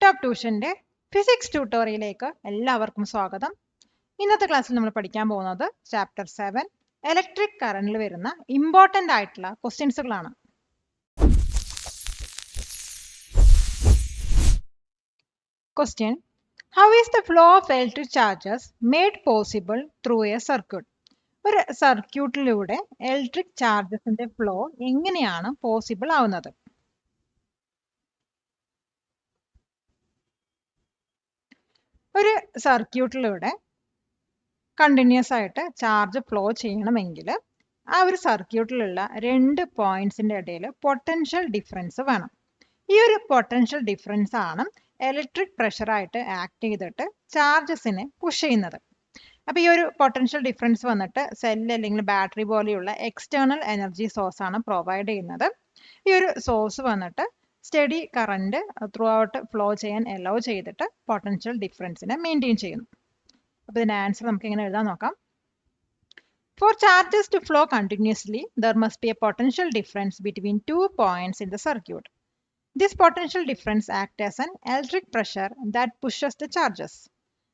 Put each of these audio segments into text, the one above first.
Top ട്യൂഷന്റെ physics ട്യൂട്ടോറിയലിലേക്ക് എല്ലാവർക്കും സ്വാഗതം. ഇന്നത്തെ ക്ലാസ്സിൽ നമ്മൾ പഠിക്കാൻ പോകുന്നത് ചാപ്റ്റർ 7 ഇലക്ട്രിക് കറന്റിൽ വരുന്ന ഇമ്പോർട്ടന്റ് ആയിട്ടുള്ള ക്വസ്റ്റ്യൻസുകളാണ്. Question: how is the flow of electric charges made possible through a circuit? ഒരു സർക്യൂട്ടിലൂടെ ഇലക്ട്രിക് ചാർജസിന്റെ ഫ്ലോ എങ്ങനെയാണ് പോസിബിൾ ആവുന്നത്? ഒരു സർക്യൂട്ടിലൂടെ കണ്ടിന്യൂസ് ആയിട്ട് ചാർജ് ഫ്ലോ ചെയ്യണമെങ്കിൽ ആ ഒരു സർക്യൂട്ടിലുള്ള രണ്ട് പോയിന്റ്സിന്റെ ഇടയിൽ പൊട്ടൻഷ്യൽ ഡിഫറൻസ് വേണം. ഈ ഒരു പൊട്ടൻഷ്യൽ ഡിഫറൻസ് ആണ് ഇലക്ട്രിക് പ്രഷറായിട്ട് ആക്ട് ചെയ്തിട്ട് ചാർജസിനെ പുഷ് ചെയ്യുന്നത്. അപ്പോൾ ഈ ഒരു പൊട്ടൻഷ്യൽ ഡിഫറൻസ് വന്നിട്ട് സെൽ അല്ലെങ്കിൽ ബാറ്ററി പോലെയുള്ള എക്സ്റ്റേണൽ എനർജി സോഴ്സ് ആണ് പ്രൊവൈഡ് ചെയ്യുന്നത്. ഈ ഒരു സോഴ്സ് വന്നിട്ട് study current through out flow ചെയ്യാൻ അലോ ചെയ്തിട്ട് പൊട്ടൻഷ്യൽ ഡിഫറൻസിനെ മെയിൻറ്റെയിൻ ചെയ്യുന്നു. അപ്പോൾ ഇതിന്റെ ആൻസർ നമുക്ക് എങ്ങനെ എഴുതാൻ നോക്കാം. For charges to flow continuously, there must be a potential difference between 2 points in the circuit. This potential difference acts as an electric pressure that pushes the charges.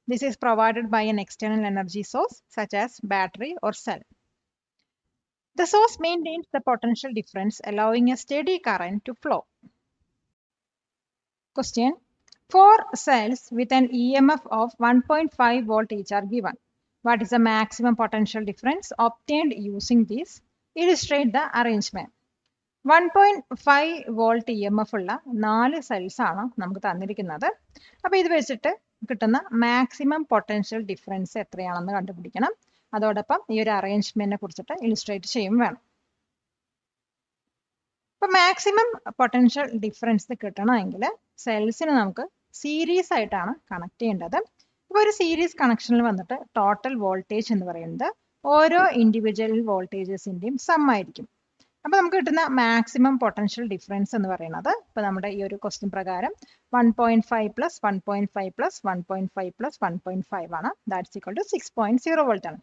This is provided by an external energy source such as battery or cell. The source maintains the potential difference, allowing a steady current to flow. Question: 4 cells with an EMF of 1.5 volt each are given. What is the maximum potential difference obtained using this? Illustrate the arrangement. 1.5 volt EMF ഉള്ള 4 cells ആണ് നമുക്ക് തന്നിരിക്കുന്നത്. അപ്പോൾ ഇത് വെച്ചിട്ട് കിട്ടുന്ന maximum potential difference എത്രയാണെന്ന് കണ്ടുപിടിക്കണം. അതോടൊപ്പം ഈ ഒരു അറേഞ്ച്മെന്റിനെ കുറിച്ചിട്ട് ഇലിസ്ട്രേറ്റ് ചെയ്യും വേണം. അപ്പോൾ മാക്സിമം പൊട്ടൻഷ്യൽ ഡിഫറൻസ് കിട്ടണമെങ്കിൽ സെൽസിന് നമുക്ക് സീരീസ് ആയിട്ടാണ് കണക്ട് ചെയ്യേണ്ടത്. ഇപ്പോൾ ഒരു സീരീസ് കണക്ഷനിൽ വന്നിട്ട് ടോട്ടൽ വോൾട്ടേജ് എന്ന് പറയുന്നത് ഓരോ ഇൻഡിവിജ്വൽ വോൾട്ടേജസിന്റെയും സം ആയിരിക്കും. അപ്പോൾ നമുക്ക് കിട്ടുന്ന മാക്സിമം പൊട്ടൻഷ്യൽ ഡിഫറൻസ് എന്ന് പറയുന്നത് ഇപ്പോൾ നമ്മുടെ ഈ ഒരു ക്വസ്റ്റ്യൻ പ്രകാരം 1.5 പ്ലസ് 1.5 പ്ലസ് 1.5 പ്ലസ് 1.5 ആണ്. ദാറ്റ്സ് ഈക്വൽ ടു 6.0 വോൾട്ട് ആണ്.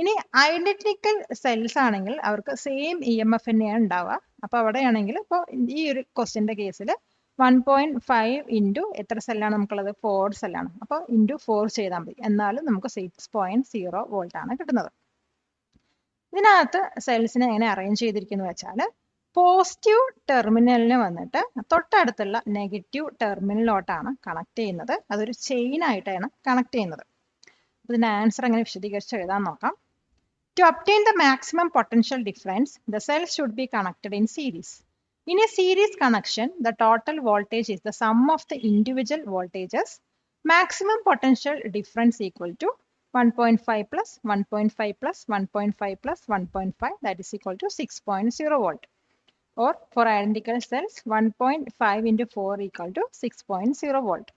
ഇനി ഐഡന്റിക്കൽ സെൽസ് ആണെങ്കിൽ അവർക്ക് സെയിം EMF തന്നെയാണ് ഉണ്ടാവുക. അപ്പോൾ അവിടെയാണെങ്കിൽ ഇപ്പോൾ ഈ ഒരു ക്വസ്റ്റ്യന്റെ കേസിൽ 1.5 ഇൻറ്റു എത്ര സെല്ലാണ് നമുക്കുള്ളത്? 4 സെല്ലാണ്. അപ്പോൾ ഇൻറ്റു 4 ചെയ്താൽ മതി. എന്നാലും നമുക്ക് 6.0 വോൾട്ട് ആണ് കിട്ടുന്നത്. ഇതിനകത്ത് സെൽസിനെ എങ്ങനെ അറേഞ്ച് ചെയ്തിരിക്കുന്നു വെച്ചാൽ പോസിറ്റീവ് ടെർമിനലിന് വന്നിട്ട് തൊട്ടടുത്തുള്ള നെഗറ്റീവ് ടെർമിനലിലോട്ടാണ് കണക്ട് ചെയ്യുന്നത്. അതൊരു ചെയിൻ ആയിട്ടാണ് കണക്ട് ചെയ്യുന്നത്. ഇതിന്റെ ആൻസർ എങ്ങനെ വിശദീകരിച്ച് എഴുതാൻ നോക്കാം. To obtain the maximum potential difference, the cells should be connected in series. In a series connection, the total voltage is the sum of the individual voltages. Maximum potential difference equal to 1.5 plus 1.5 plus 1.5 plus 1.5, that is equal to 6.0 volt. Or for identical cells, 1.5 into 4 equal to 6.0 volt.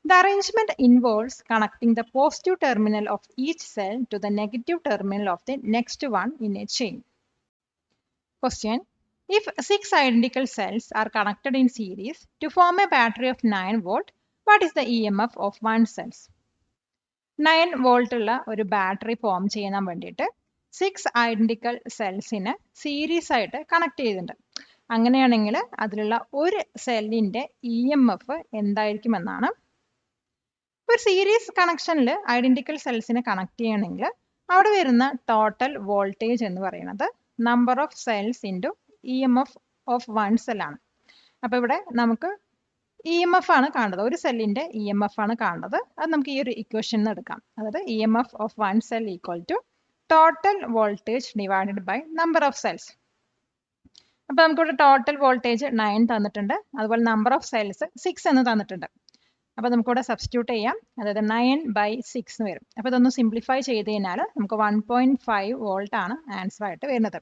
The arrangement involves connecting the positive terminal of each cell to the negative terminal of the next one in a chain. Question: if 6 identical cells are connected in series to form a battery of 9 volt, what is the EMF of one cell? 9 volt ഉള്ള ഒരു battery form ചെയ്യാൻ വേണ്ടിയിട്ട് 6 identical സെൽസിനെ series ആയിട്ട് connect ചെയ്തിട്ടുണ്ട്. അങ്ങനെയാണെങ്കിൽ അതിലുള്ള ഒരു സെല്ലിന്റെ EMF എന്തായിരിക്കും എന്നാണ്. ഒരു സീരീസ് കണക്ഷനിൽ ഐഡന്റിക്കൽ സെൽസിനെ കണക്ട് ചെയ്യണമെങ്കിൽ അവിടെ വരുന്ന ടോട്ടൽ വോൾട്ടേജ് എന്ന് പറയുന്നത് number of cells into EMF of one സെല്ലാണ്. അപ്പോൾ ഇവിടെ നമുക്ക് EMF ആണ് കാണേണ്ടത്, ഒരു സെല്ലിന്റെ EMF ആണ് കാണേണ്ടത്. അത് നമുക്ക് ഈ ഒരു ഇക്വേഷൻ എടുക്കാം. അതായത് EMF of one cell equal to total voltage divided by number of cells. അപ്പോൾ നമുക്കിവിടെ ടോട്ടൽ വോൾട്ടേജ് 9 തന്നിട്ടുണ്ട്, അതുപോലെ നമ്പർ ഓഫ് സെൽസ് 6 എന്ന് തന്നിട്ടുണ്ട്. അപ്പോൾ നമുക്കിവിടെ സബ്സ്റ്റിറ്റ്യൂട്ട് ചെയ്യാം. അതായത് 9/6 എന്ന് വരും. അപ്പോൾ ഇതൊന്ന് സിംപ്ലിഫൈ ചെയ്ത് കഴിഞ്ഞാൽ നമുക്ക് 1.5 വോൾട്ട് ആണ് ആൻസർ ആയിട്ട് വരുന്നത്.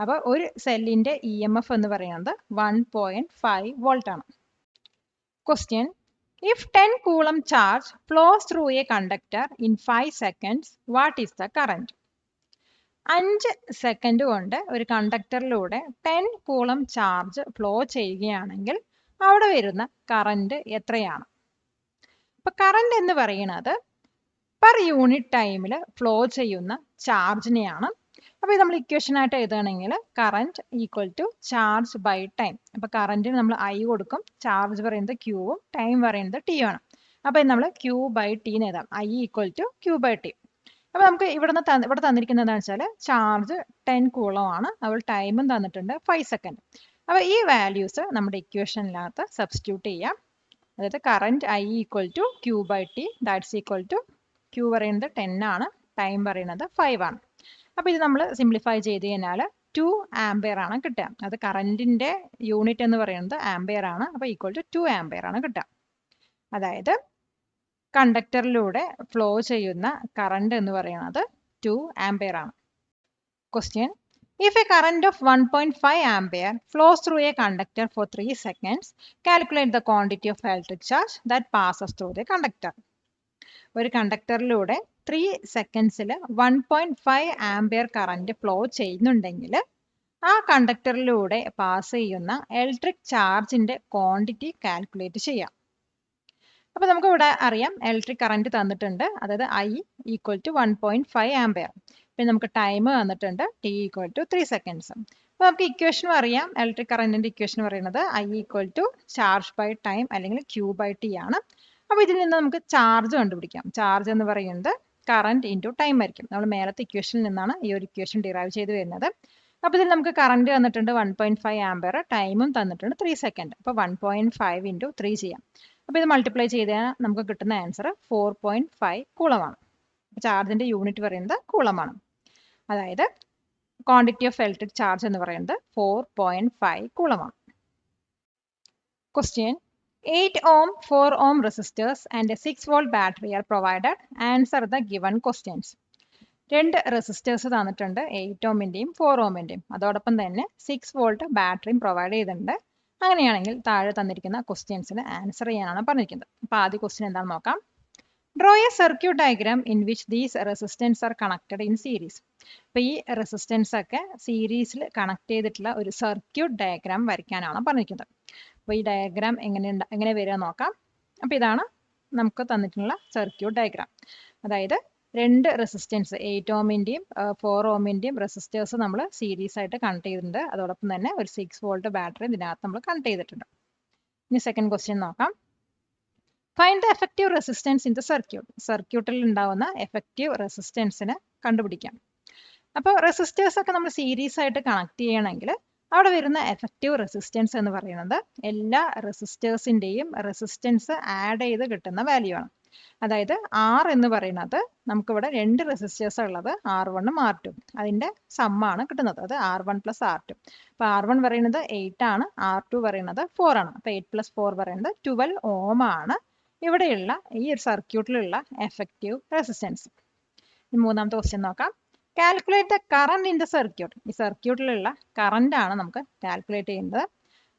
അപ്പോൾ ഒരു സെല്ലിന്റെ EMF എന്ന് പറയുന്നത് 1.5 വോൾട്ട് ആണ്. Question: if 10 coulomb charge flows through a conductor in 5 seconds, what is the current? 5 second കൊണ്ട് ഒരു കണ്ടക്ടറിലൂടെ 10 കൂളം ചാർജ് ഫ്ലോ ചെയ്യുകയാണെങ്കിൽ അവിടെ വരുന്ന കറന്റ് എത്രയാണ്? അപ്പൊ കറന്റ് എന്ന് പറയുന്നത് പെർ യൂണിറ്റ് ടൈമിൽ ഫ്ലോ ചെയ്യുന്ന ചാർജിനെയാണ്. അപ്പോൾ ഇത് നമ്മൾ ഇക്വേഷൻ ആയിട്ട് എഴുതുകയാണെങ്കിൽ current equal to charge by time. അപ്പോൾ കറന്റിന് നമ്മൾ ഐ കൊടുക്കും, ചാർജ് പറയുന്നത് ക്യൂവും ടൈം പറയുന്നത് ടി ആണ്. അപ്പോൾ ഇത് നമ്മൾ ക്യൂ ബൈ ടി എന്ന് എഴുതാം, I equal to Q by T. അപ്പോൾ നമുക്ക് ഇവിടെ തന്നിരിക്കുന്നത് എന്താണെന്ന് വെച്ചാൽ ചാർജ് 10 കൂളം ആണ്, അപ്പോൾ ടൈമും തന്നിട്ടുണ്ട് 5 സെക്കൻഡ്. അപ്പോൾ ഈ വാല്യൂസ് നമ്മുടെ ഇക്വേഷനിനകത്ത് സബ്സ്റ്റിറ്റ്യൂട്ട് ചെയ്യാം. അതായത് current I equal to Q by T, that's equal to Q പറയുന്നത് 10 ആണ്, ടൈം പറയുന്നത് 5 ആണ്. അപ്പോൾ ഇത് നമ്മൾ സിംപ്ലിഫൈ ചെയ്ത് കഴിഞ്ഞാൽ 2 ആംപിയർ ആണ് കിട്ടുക. അത് കറന്റിന്റെ യൂണിറ്റ് എന്ന് പറയുന്നത് ആംപിയർ ആണ്, അപ്പോൾ ഈക്വൽ ടു 2 ആംപിയർ ആണ് കിട്ടുക. അതായത് കണ്ടക്ടറിലൂടെ ഫ്ലോ ചെയ്യുന്ന കറന്റ് എന്ന് പറയുന്നത് 2 ആംപിയർ ആണ്. Question: If a current of 1.5 ampere flows through a conductor for 3 seconds, calculate the quantity of electric charge that passes through the conductor. ഒരു കണ്ടക്ടറിലൂടെ 3 സെക്കൻഡ്സിൽ 1.5 ആംപിയർ കറന്റ് ഫ്ലോ ചെയ്യുന്നുണ്ടെങ്കിൽ ആ കണ്ടക്ടറിലൂടെ പാസ് ചെയ്യുന്ന ഇലക്ട്രിക് ചാർജിന്റെ quantity calculate ചെയ്യാം. അപ്പോൾ നമുക്ക് ഇവിടെ അറിയാം ഇലക്ട്രിക് കറന്റ് തന്നിട്ടുണ്ട്, അതായത് ഐ ഈക്വൽ ടു 1.5 ആംപിയർ. പിന്നെ നമുക്ക് ടൈം തന്നിട്ടുണ്ട്, ടി ഈക്വൽ ടു 3 സെക്കൻഡ്സ്. അപ്പോൾ നമുക്ക് ഇക്വേഷനും അറിയാം, ഇലക്ട്രിക് കറന്റിന്റെ ഇക്വേഷൻ പറയുന്നത് I equal to charge by time അല്ലെങ്കിൽ ക്യൂ ബൈ ടി ആണ്. അപ്പോൾ ഇതിൽ നിന്ന് നമുക്ക് ചാർജ് കണ്ടുപിടിക്കാം. ചാർജ് എന്ന് പറയുന്നത് കറന്റ് ഇൻറ്റു ടൈം ആയിരിക്കും. നമ്മൾ മേലത്തെ ഇക്വേഷനിൽ നിന്നാണ് ഈ ഒരു ഇക്വേഷൻ ഡിറൈവ് ചെയ്ത് വരുന്നത്. അപ്പോൾ ഇതിൽ നമുക്ക് കറന്റ് തന്നിട്ടുണ്ട് 1.5 ആംപിയർ, ടൈമും തന്നിട്ടുണ്ട് 3 സെക്കൻഡ്. അപ്പോൾ 1.5 ഇൻറ്റു 3 ചെയ്യാം. അപ്പോൾ ഇത് മൾട്ടിപ്ലൈ ചെയ്ത് കഴിഞ്ഞാൽ നമുക്ക് കിട്ടുന്ന ആൻസർ 4.5 കൂളമാണ്. ചാർജിന്റെ യൂണിറ്റ് പറയുന്നത് കൂളമാണ്. അതായത് ക്വാണ്ടിറ്റി ഓഫ് ഇലക്ട്രിക് ചാർജ് എന്ന് പറയുന്നത് 4.5 കൂളമാണ്. Question: 8 ohm, 4 ohm resistors and a 6 volt battery are provided. Answer the given questions. രണ്ട് റെസിസ്റ്റേഴ്സ് തന്നിട്ടുണ്ട്, 8 ohമിന്റെയും 4 ohമിന്റെയും. അതോടൊപ്പം തന്നെ 6 വോൾട്ട് ബാറ്ററിയും പ്രൊവൈഡ് ചെയ്തിട്ടുണ്ട്. അങ്ങനെയാണെങ്കിൽ താഴെ തന്നിരിക്കുന്ന ക്വസ്റ്റ്യൻസിന് ആൻസർ ചെയ്യാനാണ് പറഞ്ഞിരിക്കുന്നത്. അപ്പോൾ ആദ്യ ക്വസ്റ്റ്യൻ എന്താണെന്ന് നോക്കാം. Draw a circuit diagram in which these resistance are connected in series. അപ്പോൾ ഈ റെസിസ്റ്റൻസ് ഒക്കെ സീരീസിൽ കണക്ട് ചെയ്തിട്ടുള്ള ഒരു സർക്യൂട്ട് ഡയഗ്രാം വരയ്ക്കാനാണ് പറഞ്ഞിരിക്കുന്നത്. അപ്പോൾ ഈ ഡയഗ്രാം എങ്ങനെ വരിക നോക്കാം. അപ്പോൾ ഇതാണ് നമുക്ക് തന്നിട്ടുള്ള സർക്യൂട്ട് ഡയഗ്രാം. അതായത് രണ്ട് റെസിസ്റ്റൻസ് 8 ohമിന്റെയും 4 ohമിന്റെയും റെസിസ്റ്റേഴ്സ് നമ്മൾ സീരീസ് ആയിട്ട് കണക്ട് ചെയ്തിട്ടുണ്ട്. അതോടൊപ്പം തന്നെ ഒരു 6 വോൾട്ട് ബാറ്ററി ഇതിനകത്ത് നമ്മൾ കണക്ട് ചെയ്തിട്ടുണ്ട്. ഇനി സെക്കൻഡ് ക്വസ്റ്റ്യൻ നോക്കാം. Find the effective resistance in the circuit. സർക്യൂട്ടിൽ ഉണ്ടാവുന്ന എഫക്റ്റീവ് റെസിസ്റ്റൻസിനെ കണ്ടുപിടിക്കാം. അപ്പോൾ റെസിസ്റ്റേഴ്സ് ഒക്കെ നമ്മൾ സീരീസ് ആയിട്ട് കണക്ട് ചെയ്യണമെങ്കിൽ അവിടെ വരുന്ന എഫക്റ്റീവ് റെസിസ്റ്റൻസ് എന്ന് പറയുന്നത് എല്ലാ റെസിസ്റ്റേഴ്സിന്റെയും റെസിസ്റ്റൻസ് ആഡ് ചെയ്ത് കിട്ടുന്ന വാല്യൂ ആണ്. അതായത് ആർ എന്ന് പറയുന്നത് നമുക്കിവിടെ രണ്ട് റെസിസ്റ്റേഴ്സ് ഉള്ളത് R1 ഉം R2. അതിന്റെ സമ്മാണ് കിട്ടുന്നത്, അത് R1 പ്ലസ് R2. അപ്പൊ R1 പറയുന്നത് 8 ആണ്, R2 പറയുന്നത് 4 ആണ്. അപ്പൊ 8 പ്ലസ് 4 പറയുന്നത് 12 ohm ആണ് ഇവിടെയുള്ള ഈ ഒരു സർക്യൂട്ടിലുള്ള എഫക്റ്റീവ് റെസിസ്റ്റൻസ്. മൂന്നാമത്തെ ക്വസ്റ്റ്യൻ നോക്കാം. Calculate the current in the circuit. ഈ സർക്യൂട്ടിലുള്ള കറന്റ് ആണ് നമുക്ക് കാൽക്കുലേറ്റ് ചെയ്യുന്നത്.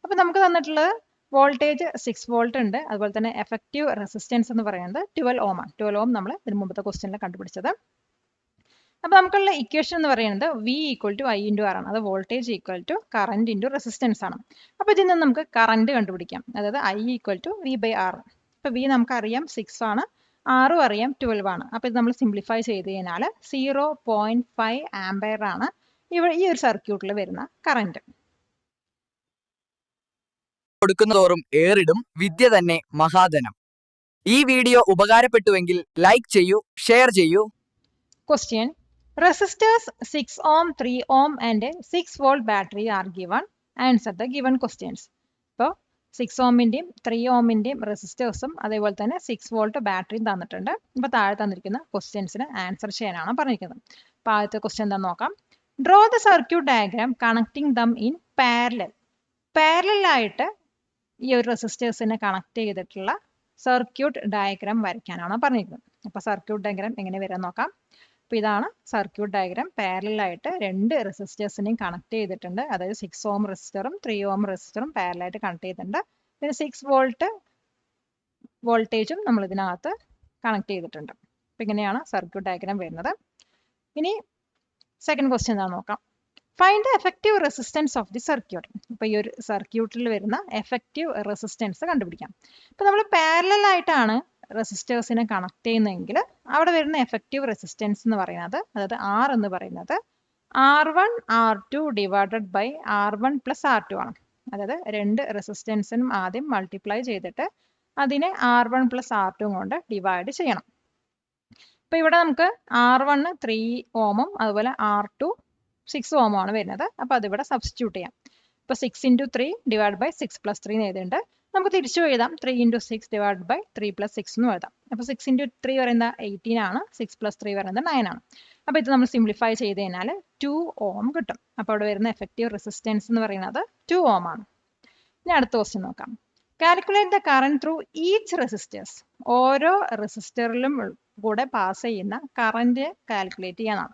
അപ്പൊ നമുക്ക് തന്നിട്ടുള്ളത് വോൾട്ടേജ് 6 വോൾട്ട് ഉണ്ട്, അതുപോലെ തന്നെ എഫക്റ്റീവ് റെസിസ്റ്റൻസ് എന്ന് പറയുന്നത് 12 ohm ആണ്. 12 ohm നമ്മൾ ഇതിന് മുമ്പത്തെ ക്വസ്റ്റ്യനിൽ കണ്ടുപിടിച്ചത്. അപ്പൊ നമുക്കുള്ള ഇക്വേഷൻ എന്ന് പറയുന്നത് V equal to I into R ആണ്. അത് voltage equal to current into resistance ആണ്. അപ്പൊ ഇതിൽ നിന്ന് നമുക്ക് കറന്റ് കണ്ടുപിടിക്കാം. അതായത് I equal to V by R. ഇപ്പൊ V നമുക്കറിയാം 6 ആണ്, ആറും അറിയാം 12 ആണ്. അപ്പൊ ഇത് നമ്മൾ സിംപ്ലിഫൈ ചെയ്ത് കഴിഞ്ഞാൽ 0.5 ആംപിയർ ആണ് ഈ ഒരു സർക്യൂട്ടിൽ വരുന്ന കറന്റ്. കൊടുക്കുന്നതോറും ഏറിടും വിദ്യ തന്നെ മഹാധനം. ഈ വീഡിയോ ഉപകാരപ്പെട്ടുവെങ്കിൽ ലൈക്ക് ചെയ്യൂ, ഷെയർ ചെയ്യൂ. Question: resistors 6 ohm, 3 ohm and 6 volt battery are given. Answer the given questions. ഇപ്പോൾ 6 ohമിന്റെയും 3 ohമിന്റെയും റെസിസ്റ്റേഴ്സും അതേപോലെ തന്നെ 6 വോൾട്ട് ബാറ്ററിയും തന്നിട്ടുണ്ട്. ഇപ്പോൾ താഴെ തന്നിരിക്കുന്ന ക്വസ്റ്റ്യൻസിന് ആൻസർ ചെയ്യാനാണ് പറഞ്ഞിരിക്കുന്നത്. അപ്പോൾ ആദ്യത്തെ ക്വസ്റ്റ്യൻ എന്താണെന്ന് നോക്കാം. Draw the circuit diagram connecting them in parallel. പാരലലായിട്ട് ഈ ഒരു റെസിസ്റ്റേഴ്സിനെ കണക്ട് ചെയ്തിട്ടുള്ള സർക്യൂട്ട് ഡയഗ്രാം വരയ്ക്കാനാണ് പറഞ്ഞിരിക്കുന്നത്. അപ്പോൾ സർക്യൂട്ട് ഡയഗ്രാം എങ്ങനെ വരാൻ നോക്കാം. അപ്പോൾ ഇതാണ് സർക്യൂട്ട് ഡയഗ്രാം. പാരലലായിട്ട് രണ്ട് റെസിസ്റ്റേഴ്സിനെയും കണക്ട് ചെയ്തിട്ടുണ്ട്. അതായത് 6 ohm റെസിസ്റ്ററും 3 ohm റെസിസ്റ്ററും പാരലായിട്ട് കണക്ട് ചെയ്തിട്ടുണ്ട്. പിന്നെ 6 വോൾട്ട് വോൾട്ടേജും നമ്മൾ ഇതിനകത്ത് കണക്ട് ചെയ്തിട്ടുണ്ട്. അപ്പോൾ ഇങ്ങനെയാണ് സർക്യൂട്ട് ഡയഗ്രാം വരുന്നത്. ഇനി സെക്കൻഡ് ക്വസ്റ്റ്യൻ എന്താണെന്ന് നോക്കാം. Find the effective resistance of the circuit. ഇപ്പോൾ ഈ ഒരു സർക്യൂട്ടിൽ വരുന്ന എഫക്റ്റീവ് റെസിസ്റ്റൻസ് കണ്ടുപിടിക്കാം. ഇപ്പോൾ നമ്മൾ പാരലലായിട്ടാണ് റെസിസ്റ്റേഴ്സിനെ കണക്ട് ചെയ്യുന്നതെങ്കിൽ അവിടെ വരുന്ന എഫക്റ്റീവ് റെസിസ്റ്റൻസ് എന്ന് പറയുന്നത്, അതായത് R എന്ന് പറയുന്നത് R1 R2 divided by R1 plus R2 ആണ്. അതായത് രണ്ട് റെസിസ്റ്റൻസിനും ആദ്യം മൾട്ടിപ്ലൈ ചെയ്തിട്ട് അതിനെ R1 പ്ലസ് R2 കൊണ്ട് ഡിവൈഡ് ചെയ്യണം. അപ്പൊ ഇവിടെ നമുക്ക് R1 3 ഓമും അതുപോലെ R2 6 ഓമും ആണ് വരുന്നത്. അപ്പൊ അതിവിടെ സബ്സ്റ്റിറ്റ്യൂട്ട് ചെയ്യാം. ഇപ്പൊ 6 ഇൻറ്റു 3 ഡിവൈഡ് ബൈ 6 പ്ലസ് 3 എഴുതുന്നുണ്ട്. നമുക്ക് തിരിച്ചു എഴുതാം 3 ഇൻറ്റു 6 ഡിവൈഡ് ബൈ 3 പ്ലസ് 6 എന്ന് എഴുതാം. അപ്പൊ 6 ഇൻറ്റു 3 പറയുന്നത് 18 ആണ്, 6 പ്ലസ് 3 പറയുന്നത് 9 ആണ്. അപ്പൊ ഇത് നമ്മൾ സിംപ്ലിഫൈ ചെയ്ത് കഴിഞ്ഞാൽ 2 ഓം കിട്ടും. അപ്പൊ അവിടെ വരുന്ന എഫക്റ്റീവ് റെസിസ്റ്റൻസ് എന്ന് പറയുന്നത് 2 ഓം ആണ്. ഇനി അടുത്ത ക്വസ്റ്റ്യൻ നോക്കാം. Calculate the current through each resistors. ഓരോ റെസിസ്റ്ററിലും കൂടെ പാസ് ചെയ്യുന്ന കറന്റ് കാൽക്കുലേറ്റ് ചെയ്യാനാണ്.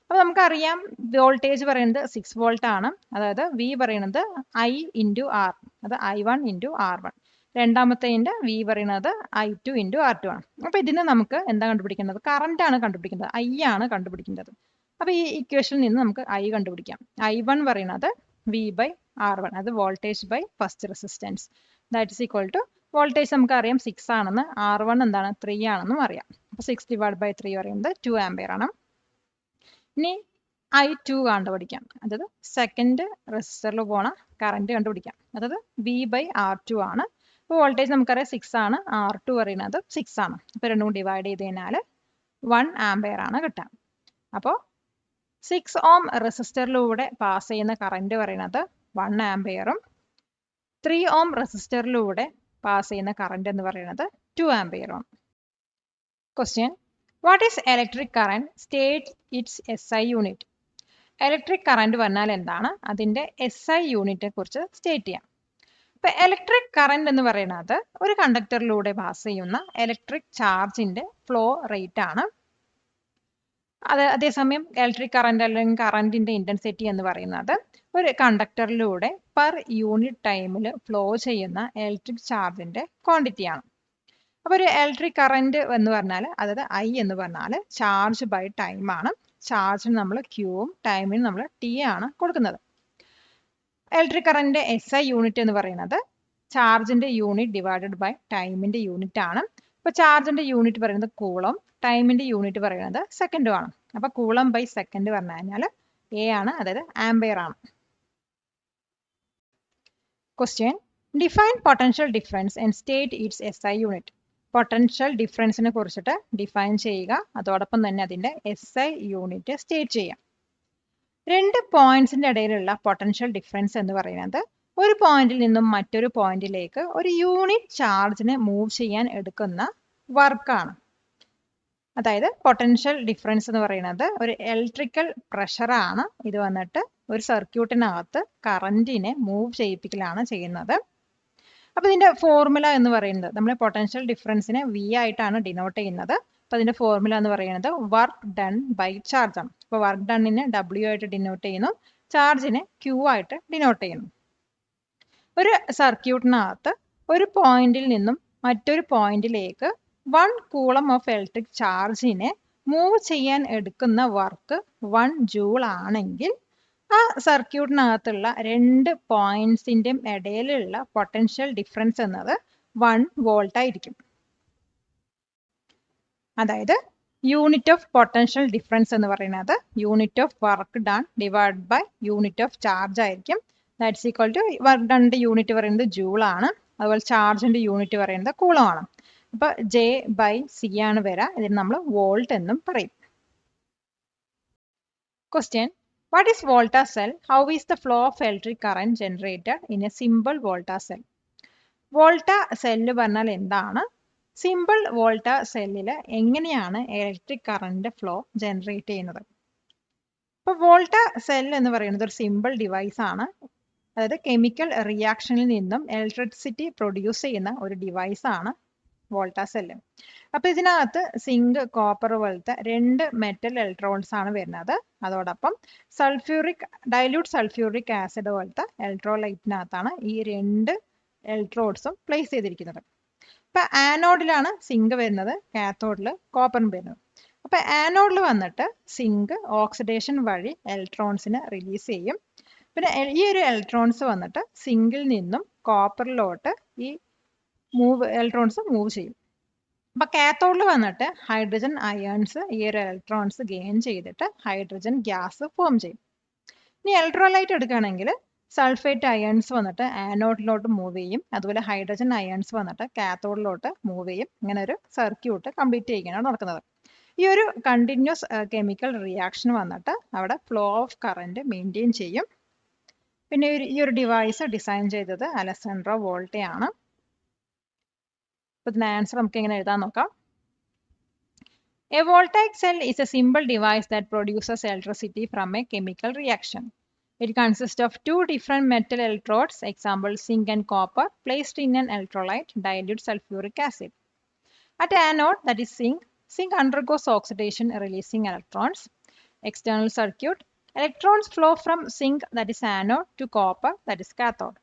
അപ്പൊ നമുക്കറിയാം വോൾട്ടേജ് പറയുന്നത് 6 വോൾട്ട് ആണ്. അതായത് വി പറയുന്നത് I ഇൻറ്റു ആർ, അത് I1 ഇൻറ്റു R1. രണ്ടാമത്തേതിന്റെ വി പറയുന്നത് I2 ഇൻറ്റു R2 ആണ്. അപ്പൊ ഇതിന് നമുക്ക് എന്താ കണ്ടുപിടിക്കേണ്ടത്? കറന്റ് ആണ് കണ്ടുപിടിക്കേണ്ടത്, I ആണ് കണ്ടുപിടിക്കേണ്ടത്. അപ്പൊ ഈ ഇക്വേഷനിൽ നിന്ന് നമുക്ക് I കണ്ടുപിടിക്കാം. I1 പറയുന്നത് V ബൈ R1, അത് voltage by first resistance. That is equal to voltage നമുക്കറിയാം 6 ആണെന്ന്, R1 എന്താണ് 3 ആണെന്നും അറിയാം. അപ്പൊ 6 ഡിവൈഡ് ബൈ 3 പറയുന്നത് 2 ആംപിയർ ആണ്. ഇനി I2 കണ്ടുപിടിക്കാം. അതായത് സെക്കൻഡ് റെസിസ്റ്ററിൽ പോണ കറന്റ് കണ്ടുപിടിക്കാം. അതായത് V ബൈ R2 ആണ്. അപ്പോൾ വോൾട്ടേജ് നമുക്കറിയാം 6 ആണ്, R2 പറയുന്നത് 6 ആണ്. അപ്പോൾ രണ്ടും ഡിവൈഡ് ചെയ്ത് കഴിഞ്ഞാൽ 1 ആംപിയർ ആണ് കിട്ടുക. അപ്പോൾ 6 ഓം റെസിസ്റ്ററിലൂടെ പാസ് ചെയ്യുന്ന കറന്റ് പറയുന്നത് 1 ആംപിയറും 3 ഓം റെസിസ്റ്ററിലൂടെ പാസ് ചെയ്യുന്ന കറന്റ് എന്ന് പറയുന്നത് 2 ആംപിയറും. Question: what is electric current? State its SI unit. Electric current പറഞ്ഞാൽ എന്താണ്, അതിന്റെ SI യൂണിറ്റിനെ കുറിച്ച് സ്റ്റേറ്റ് ചെയ്യാം. ഇപ്പൊ ഇലക്ട്രിക് കറന്റ് എന്ന് പറയുന്നത് ഒരു കണ്ടക്ടറിലൂടെ പാസ് ചെയ്യുന്ന ഇലക്ട്രിക് ചാർജിന്റെ ഫ്ലോ റേറ്റ് ആണ്. അതേസമയം ഇലക്ട്രിക് കറന്റ് അല്ലെങ്കിൽ കറന്റിന്റെ ഇന്റൻസിറ്റി എന്ന് പറയുന്നത് ഒരു കണ്ടക്ടറിലൂടെ പെർ യൂണിറ്റ് ടൈമിൽ ഫ്ലോ ചെയ്യുന്ന ഇലക്ട്രിക് ചാർജിന്റെ ക്വാണ്ടിറ്റി ആണ്. അപ്പൊ ഒരു ഇലക്ട്രിക് കറന്റ് എന്ന് പറഞ്ഞാൽ, അതായത് I എന്ന് പറഞ്ഞാൽ ചാർജ് ബൈ ടൈം ആണ്. ചാർജിന് നമ്മൾ ക്യൂവും ടൈമിന് നമ്മൾ T ആണ് കൊടുക്കുന്നത്. ഇലക്ട്രിക് കറന്റിന്റെ SI യൂണിറ്റ് എന്ന് പറയുന്നത് ചാർജിന്റെ യൂണിറ്റ് ഡിവൈഡഡ് ബൈ ടൈമിന്റെ യൂണിറ്റ് ആണ്. ഇപ്പൊ ചാർജിന്റെ യൂണിറ്റ് പറയുന്നത് കൂളം, ടൈമിന്റെ യൂണിറ്റ് പറയുന്നത് സെക്കൻഡും ആണ്. അപ്പൊ കൂളം ബൈ സെക്കൻഡ് പറഞ്ഞു കഴിഞ്ഞാൽ A ആണ്, അതായത് ആംപിയർ ആണ്. Question: define potential difference and state its SI unit. Potential ഡിഫറൻസിനെ കുറിച്ചിട്ട് ഡിഫൈൻ ചെയ്യുക, അതോടൊപ്പം തന്നെ അതിന്റെ SI യൂണിറ്റ് സ്റ്റേറ്റ് ചെയ്യാം. രണ്ട് പോയിന്റ്സിന്റെ ഇടയിലുള്ള പൊട്ടൻഷ്യൽ ഡിഫറൻസ് എന്ന് പറയുന്നത് ഒരു പോയിന്റിൽ നിന്നും മറ്റൊരു പോയിന്റിലേക്ക് ഒരു യൂണിറ്റ് ചാർജിനെ മൂവ് ചെയ്യാൻ എടുക്കുന്ന വർക്കാണ്. അതായത് പൊട്ടൻഷ്യൽ ഡിഫറൻസ് എന്ന് പറയുന്നത് ഒരു ഇലക്ട്രിക്കൽ പ്രഷറാണ്. ഇത് വന്നിട്ട് ഒരു സർക്യൂട്ടിനകത്ത് കറന്റിനെ മൂവ് ചെയ്യിപ്പിക്കലാണ് ചെയ്യുന്നത്. അപ്പൊ ഇതിന്റെ ഫോർമുല എന്ന് പറയുന്നത്, നമ്മൾ പൊട്ടൻഷ്യൽ ഡിഫറൻസിനെ V ആയിട്ടാണ് ഡിനോട്ട് ചെയ്യുന്നത്. അപ്പൊ അതിന്റെ ഫോർമുല എന്ന് പറയുന്നത് വർക്ക് ഡൺ ബൈ ചാർജ് ആണ്. അപ്പൊ വർക്ക് ഡണ്ണിനെ W ആയിട്ട് ഡിനോട്ട് ചെയ്യുന്നു, ചാർജിനെ Q ആയിട്ട് ഡിനോട്ട് ചെയ്യുന്നു. ഒരു സർക്യൂട്ടിനകത്ത് ഒരു പോയിന്റിൽ നിന്നും മറ്റൊരു പോയിന്റിലേക്ക് 1 കൂളം ഓഫ് ഇലക്ട്രിക് ചാർജിനെ മൂവ് ചെയ്യാൻ എടുക്കുന്ന വർക്ക് 1 ജൂൾ ആണെങ്കിൽ ആ സർക്യൂട്ടിനകത്തുള്ള രണ്ട് പോയിന്റ്സിന്റെയും ഇടയിലുള്ള പൊട്ടൻഷ്യൽ ഡിഫറൻസ് എന്നത് 1 വോൾട്ട് ആയിരിക്കും. അതായത് യൂണിറ്റ് ഓഫ് പൊട്ടൻഷ്യൽ ഡിഫറൻസ് എന്ന് പറയുന്നത് unit of work done divide by unit of charge ആയിരിക്കും. ദാറ്റ്സ് ഈക്വൽ ടു വർക്ക് ഡണ്ണിന്റെ യൂണിറ്റ് പറയുന്നത് ജൂൾ ആണ്, അതുപോലെ ചാർജിന്റെ യൂണിറ്റ് പറയുന്നത് കൂളം ആണ്. അപ്പൊ J/C ആണ് വരിക. ഇതിന് നമ്മൾ വോൾട്ട് എന്നും പറയും. Question: what is volta cell? How is the flow of electric current generated in a simple volta cell? Volta cell പറഞ്ഞാൽ എന്താണ്, സിമ്പിൾ വോൾട്ട സെല്ലിൽ എങ്ങനെയാണ് ഇലക്ട്രിക് കറന്റ് ഫ്ലോ ജനറേറ്റ് ചെയ്യുന്നത്? ഇപ്പൊ വോൾട്ട സെൽ എന്ന് പറയുന്നത് ഒരു സിമ്പിൾ ഡിവൈസ് ആണ്. അതായത് കെമിക്കൽ റിയാക്ഷനിൽ നിന്നും ഇലക്ട്രിസിറ്റി പ്രൊഡ്യൂസ് ചെയ്യുന്ന ഒരു ഡിവൈസ് ആണ് വോൾട്ട സെല്ല്. അപ്പൊ ഇതിനകത്ത് സിങ്ക്, കോപ്പർ പോലത്തെ രണ്ട് മെറ്റൽ ഇലക്ട്രോൺസ് ആണ് വരുന്നത്. അതോടൊപ്പം ഡൈല്യൂട്ട് സൾഫ്യൂറിക് ആസിഡ് പോലത്തെ ഇലക്ട്രോലൈറ്റിനകത്താണ് ഈ രണ്ട് ഇലക്ട്രോഡ്സും പ്ലേസ് ചെയ്തിരിക്കുന്നത്. ഇപ്പൊ ആനോഡിലാണ് സിങ്ക് വരുന്നത്, കാത്തോഡിൽ കോപ്പറും വരുന്നത്. അപ്പൊ ആനോഡിൽ വന്നിട്ട് സിങ്ക് ഓക്സിഡേഷൻ വഴി ഇലക്ട്രോൺസിനെ റിലീസ് ചെയ്യും. പിന്നെ ഈ ഒരു ഇലക്ട്രോൺസ് വന്നിട്ട് സിങ്കിൽ നിന്നും കോപ്പറിലോട്ട് ഈ ഇലക്ട്രോൺസ് മൂവ് ചെയ്യും. അപ്പോൾ കാത്തോഡിൽ വന്നിട്ട് ഹൈഡ്രജൻ അയൺസ് ഈ ഒരു ഇലക്ട്രോൺസ് ഗെയിൻ ചെയ്തിട്ട് ഹൈഡ്രജൻ ഗ്യാസ് ഫോം ചെയ്യും. ഇനി ഇലക്ട്രോലൈറ്റ് എടുക്കുകയാണെങ്കിൽ സൾഫേറ്റ് അയൺസ് വന്നിട്ട് ആനോഡിലോട്ട് മൂവ് ചെയ്യും, അതുപോലെ ഹൈഡ്രജൻ അയൺസ് വന്നിട്ട് കാത്തോഡിലോട്ട് മൂവ് ചെയ്യും. ഇങ്ങനെ ഒരു സർക്യൂട്ട് കംപ്ലീറ്റ് ചെയ്യുകയാണ് നടക്കുന്നത്. ഈ ഒരു കണ്ടിന്യൂസ് കെമിക്കൽ റിയാക്ഷൻ വന്നിട്ട് അവിടെ ഫ്ലോ ഓഫ് കറന്റ് മെയിൻറ്റെയിൻ ചെയ്യും. പിന്നെ ഈ ഒരു ഡിവൈസ് ഡിസൈൻ ചെയ്തത് അലസാൻഡ്രോ വോൾട്ട ആണ്. അപ്പോൾ ഇതിന്റെ ആൻസർ നമുക്ക് എങ്ങനെ എഴുതാൻ നോക്കാം. A voltaic cell is a simple device that produces electricity from a chemical reaction. It consists of two different metal electrodes, example zinc and copper, placed in an electrolyte, dilute sulfuric acid. At anode, that is zinc undergoes oxidation releasing electrons. External circuit, electrons flow from zinc, that is anode, to copper, that is cathode.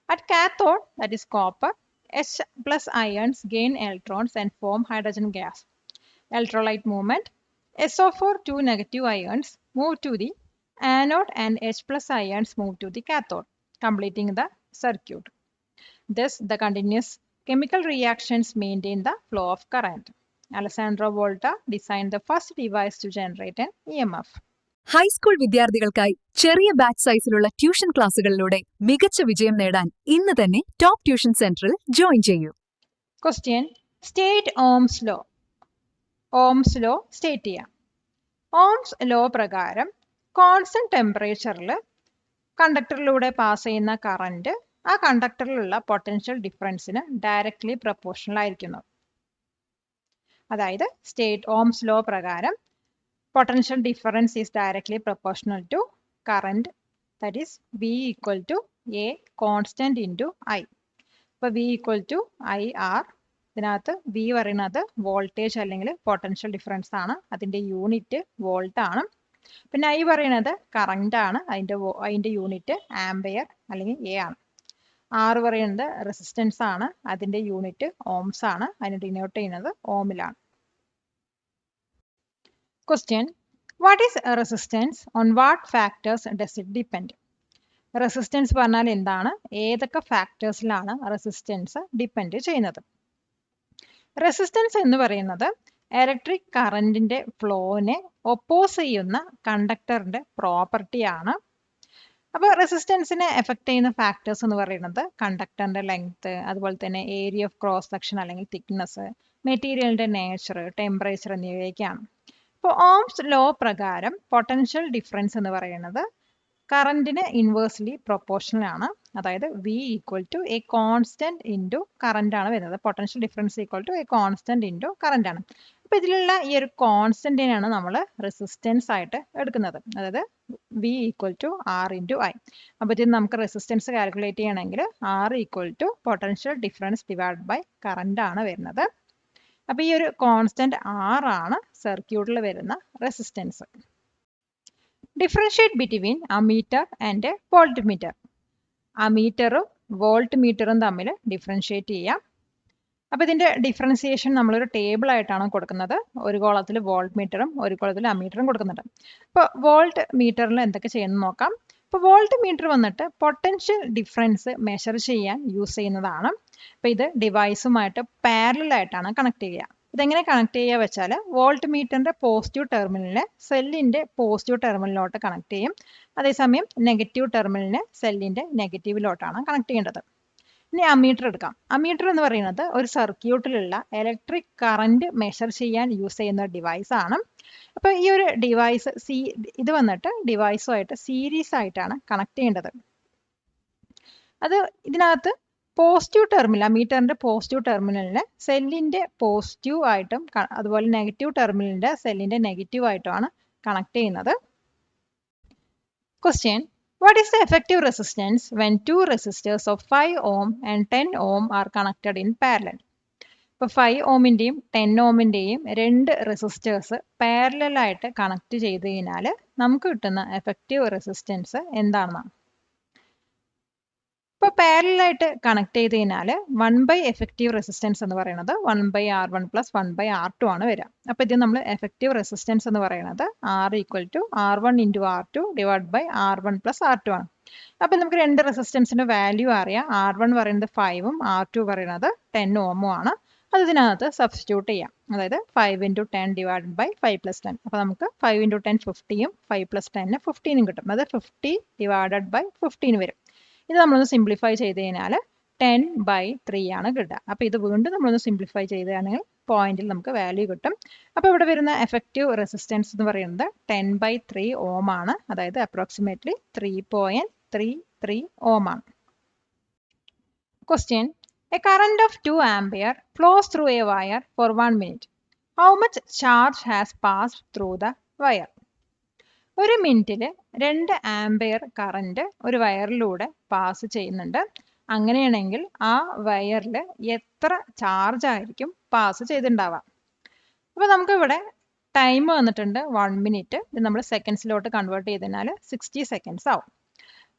At cathode, that is copper, H plus ions gain electrons and form hydrogen gas. Electrolyte movement, SO4 2 negative ions move to the anode and H plus ions move to the cathode, completing the circuit. Thus, the continuous chemical reactions maintain the flow of current. Alessandro Volta designed the first device to generate an EMF. High school വിദ്യാർത്ഥികൾക്കായി ചെറിയ batch സൈസിലുള്ള tuition ക്ലാസുകളിലൂടെ മികച്ച വിജയം നേടാൻ ഇന്ന് തന്നെ top tuition സെന്ററിൽ join ചെയ്യൂ. Question: State Ohm's law. Ohm's law state ചെയ്യാം. ഓംസ് ലോ പ്രകാരം കോൺസ്റ്റന്റ് ടെമ്പറേച്ചറിൽ കണ്ടക്ടറിലൂടെ പാസ് ചെയ്യുന്ന കറന്റ് ആ കണ്ടക്ടറിലുള്ള പൊട്ടൻഷ്യൽ ഡിഫറൻസിന് ഡയറക്ട്ലി പ്രൊപ്പോർഷണൽ ആയിരിക്കുന്നു. അതായത് ഓംസ് ലോ പ്രകാരം potential difference is directly proportional to current, that is V equal to a constant into I. അപ്പോൾ V equal to I R. ഇതിനകത്ത് V പറയുന്നത് വോൾട്ടേജ് അല്ലെങ്കിൽ പൊട്ടൻഷ്യൽ ഡിഫറൻസ് ആണ്, അതിൻ്റെ യൂണിറ്റ് വോൾട്ട് ആണ്. പിന്നെ I പറയുന്നത് കറന്റ് ആണ്, അതിൻ്റെ യൂണിറ്റ് ആംബിയർ അല്ലെങ്കിൽ എ ആണ്. R പറയുന്നത് റെസിസ്റ്റൻസ് ആണ്, അതിൻ്റെ യൂണിറ്റ് ഓംസ് ആണ്, അതിനെ ഡിനോട്ട് ചെയ്യുന്നത് ഓമിലാണ്. Question: what is resistance? On what factors does it depend? Resistance പറഞ്ഞാൽ എന്താണ്, ഏതൊക്കെ ഫാക്ടേഴ്സിലാണ് റെസിസ്റ്റൻസ് ഡിപ്പെൻഡ് ചെയ്യുന്നത്? റെസിസ്റ്റൻസ് എന്ന് പറയുന്നത് ഇലക്ട്രിക് കറന്റിന്റെ ഫ്ലോനെ ഒപ്പോസ് ചെയ്യുന്ന കണ്ടക്ടറിന്റെ പ്രോപ്പർട്ടിയാണ്. അപ്പോൾ റെസിസ്റ്റൻസിനെ എഫക്ട് ചെയ്യുന്ന ഫാക്ടേഴ്സ് എന്ന് പറയുന്നത് കണ്ടക്ടറിന്റെ ലെങ്ത്, അതുപോലെ തന്നെ ഏരിയ ഓഫ് ക്രോസ് സെക്ഷൻ അല്ലെങ്കിൽ തിക്നെസ്, മെറ്റീരിയലിന്റെ നേച്ചർ, ടെമ്പറേച്ചർ എന്നിവയൊക്കെയാണ്. ഇപ്പോൾ ഓംസ് ലോ പ്രകാരം പൊട്ടൻഷ്യൽ ഡിഫറൻസ് എന്ന് പറയുന്നത് കറന്റിന് ഇൻവേഴ്സ്ലി പ്രൊപ്പോർഷണൽ ആണ്. അതായത് V equal to a constant into current ആണ് വരുന്നത്. Potential difference equal to a constant into current ആണ്. അപ്പോൾ ഇതിലുള്ള ഈ ഒരു കോൺസ്റ്റന്റിനാണ് നമ്മൾ റെസിസ്റ്റൻസ് ആയിട്ട് എടുക്കുന്നത്. അതായത് V equal to R into I. അപ്പോൾ ഇതിൽ നമുക്ക് റെസിസ്റ്റൻസ് കാൽക്കുലേറ്റ് ചെയ്യണമെങ്കിൽ R equal to potential difference divide by current ആണ് വരുന്നത്. അപ്പോൾ ഈ ഒരു കോൺസ്റ്റന്റ് R ആണ് സർക്യൂട്ടിൽ വരുന്ന resistance. Differentiate between ammeter and voltmeter. അമീറ്ററും വോൾട്ട് മീറ്ററും തമ്മിൽ ഡിഫറൻഷിയേറ്റ് ചെയ്യാം. അപ്പോൾ ഇതിൻ്റെ ഡിഫറൻസിയേഷൻ നമ്മളൊരു ടേബിൾ ആയിട്ടാണ് കൊടുക്കുന്നത്. ഒരു കോളത്തിൽ വോൾട്ട് മീറ്ററും ഒരു കോളത്തിൽ അമീറ്ററും കൊടുക്കുന്നുണ്ട്. ഇപ്പോൾ വോൾട്ട് മീറ്ററിൽ എന്തൊക്കെ ചെയ്യുന്നത് നോക്കാം. ഇപ്പോൾ വോൾട്ട് മീറ്റർ വന്നിട്ട് പൊട്ടൻഷ്യൽ ഡിഫറൻസ് മെഷർ ചെയ്യാൻ യൂസ് ചെയ്യുന്നതാണ്. അപ്പോൾ ഇത് ഡിവൈസുമായിട്ട് പാരലൽ ആയിട്ടാണ് കണക്ട് ചെയ്യുക. ഇതെങ്ങനെ കണക്ട് ചെയ്യുക വെച്ചാൽ വോൾട്ട് മീറ്ററിന്റെ പോസിറ്റീവ് ടെർമിനലിനെ സെല്ലിന്റെ പോസിറ്റീവ് ടെർമിനലിലോട്ട് കണക്ട് ചെയ്യും. അതേസമയം നെഗറ്റീവ് ടെർമിനലിനെ സെല്ലിന്റെ നെഗറ്റീവിലോട്ടാണ് കണക്ട് ചെയ്യേണ്ടത്. ഇനി അമീറ്റർ എടുക്കാം. അമീറ്റർ എന്ന് പറയുന്നത് ഒരു സർക്യൂട്ടിലുള്ള ഇലക്ട്രിക് കറന്റ് മെഷർ ചെയ്യാൻ യൂസ് ചെയ്യുന്ന ഡിവൈസ് ആണ്. അപ്പോൾ ഈ ഒരു ഡിവൈസ് ഇത് വന്നിട്ട് ഡിവൈസുമായിട്ട് സീരീസ് ആയിട്ടാണ് കണക്ട് ചെയ്യേണ്ടത്. അത് ഇതിനകത്ത് പോസിറ്റീവ് ടെർമിനൽ, അമീറ്ററിന്റെ പോസിറ്റീവ് ടെർമിനലിനെ സെല്ലിന്റെ പോസിറ്റീവ് ആയിട്ടും അതുപോലെ നെഗറ്റീവ് ടെർമിനലിന്റെ സെല്ലിന്റെ നെഗറ്റീവ് ആയിട്ടുമാണ് കണക്ട് ചെയ്യുന്നത്. Question: what is the effective resistance when two resistors of 5 ohm and 10 ohm are connected in parallel? ഇപ്പോൾ 5 ഓമിന്റെയും 10 ഓമിന്റെയും രണ്ട് റെസിസ്റ്റേഴ്സ് പാരലൽ ആയിട്ട് കണക്ട് ചെയ്ത് കഴിഞ്ഞാൽ നമുക്ക് കിട്ടുന്ന എഫക്റ്റീവ് റെസിസ്റ്റൻസ് എന്താണെന്നാണ്. ഇപ്പോൾ പാരലായിട്ട് കണക്ട് ചെയ്ത് കഴിഞ്ഞാൽ 1 എഫക്റ്റീവ് റെസിസ്റ്റൻസ് എന്ന് പറയുന്നത് 1/R1 + 1/R2 ആണ് വരിക. അപ്പോൾ ഇത് നമ്മൾ എഫക്റ്റീവ് റെസിസ്റ്റൻസ് എന്ന് പറയുന്നത് R equal to R1 × R2 divide by R1 + R2 ആണ്. അപ്പോൾ നമുക്ക് രണ്ട് റെസിസ്റ്റൻസിന്റെ വാല്യൂ അറിയാം. R1 പറയുന്നത് 5 ഉം R2 പറയുന്നത് 10 ഓമും ആണ്. അത് ഇതിനകത്ത് സബ്സ്റ്റിറ്റ്യൂട്ട് ചെയ്യാം. അതായത് 5 × 10 ഡിവൈഡഡ് ബൈ 5 + 10. അപ്പോൾ നമുക്ക് 5 × 10 50ഉം 5 + 10 15ഉം കിട്ടും. അത് 50 ഡിവൈഡഡ് ബൈ 15 വരും. ഇത് നമ്മളൊന്ന് സിംപ്ലിഫൈ ചെയ്ത് കഴിഞ്ഞാൽ 10/3 ആണ് കിട്ടുക. അപ്പോൾ ഇത് വീണ്ടും നമ്മളൊന്ന് സിംപ്ലിഫൈ ചെയ്താണെങ്കിൽ പോയിന്റിൽ നമുക്ക് വാല്യൂ കിട്ടും. അപ്പോൾ ഇവിടെ വരുന്ന എഫക്റ്റീവ് റെസിസ്റ്റൻസ് എന്ന് പറയുന്നത് 10/3 ഓം ആണ്. അതായത് അപ്രോക്സിമേറ്റ്ലി 3.33 ഓം ആണ്. Question. A current of 2 ampere flows through a wire for 1 minute. How much charge has passed through the wire? ഒരു മിനിറ്റിൽ 2 ആംപിയർ കറണ്ട് ഒരു വയറിലൂടെ പാസ് ചെയ്യുന്നുണ്ട്. അങ്ങനെയാണെങ്കിൽ ആ വയറിൽ എത്ര ചാർജ് ആയിരിക്കും പാസ് ചെയ്തിട്ടുണ്ടാവുക? അപ്പോൾ നമുക്ക് ഇവിടെ ടൈം വന്നിട്ടുണ്ട് 1 മിനിറ്റ്. ഇത് നമ്മൾ സെക്കൻഡ്സിലോട്ട് കൺവേർട്ട് ചെയ്ത് കഴിഞ്ഞാൽ 60 സെക്കൻഡ്സ് ആവും.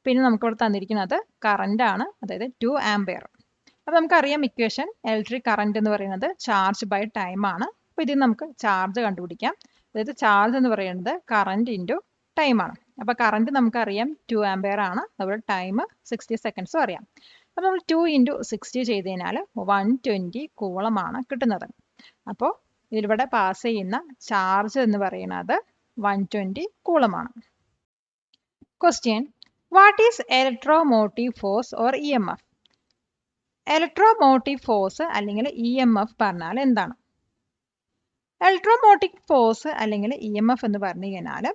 പിന്നെ നമുക്ക് ഇവിടെ തന്നിരിക്കുന്നത് കറണ്ട് ആണ്, അതായത് 2 ആംപിയർ. അപ്പോൾ നമുക്കറിയാം ഇക്വേഷൻ ഇലക്ട്രിക് കറണ്ട് എന്ന് പറയുന്നത് ചാർജ് ബൈ ടൈം ആണ്. അപ്പോൾ ഇതിൽ നമുക്ക് ചാർജ് കണ്ടുപിടിക്കാം. അതായത് ചാർജ് എന്ന് പറയുന്നത് കറണ്ട് ഇൻറ്റു ടൈം ആണ്. അപ്പോൾ കറണ്ട് നമുക്കറിയാം 2 ആംപിയർ ആണ്, അതുപോലെ ടൈം 60 സെക്കൻഡ്സും അറിയാം. അപ്പോൾ നമ്മൾ 2 × 60 ചെയ്ത് കഴിഞ്ഞാൽ 120 കൂളമാണ് കിട്ടുന്നത്. അപ്പോൾ ഇതിലൂടെ പാസ് ചെയ്യുന്ന ചാർജ് എന്ന് പറയുന്നത് 120 കൂളമാണ്. Question. What is electromotive force or EMF? Electromotive force അല്ലെങ്കിൽ EMF പറഞ്ഞാൽ എന്താണ്? ഇലക്ട്രോമോട്ടീവ് ഫോഴ്സ് അല്ലെങ്കിൽ EMF എന്ന് പറഞ്ഞു കഴിഞ്ഞാൽ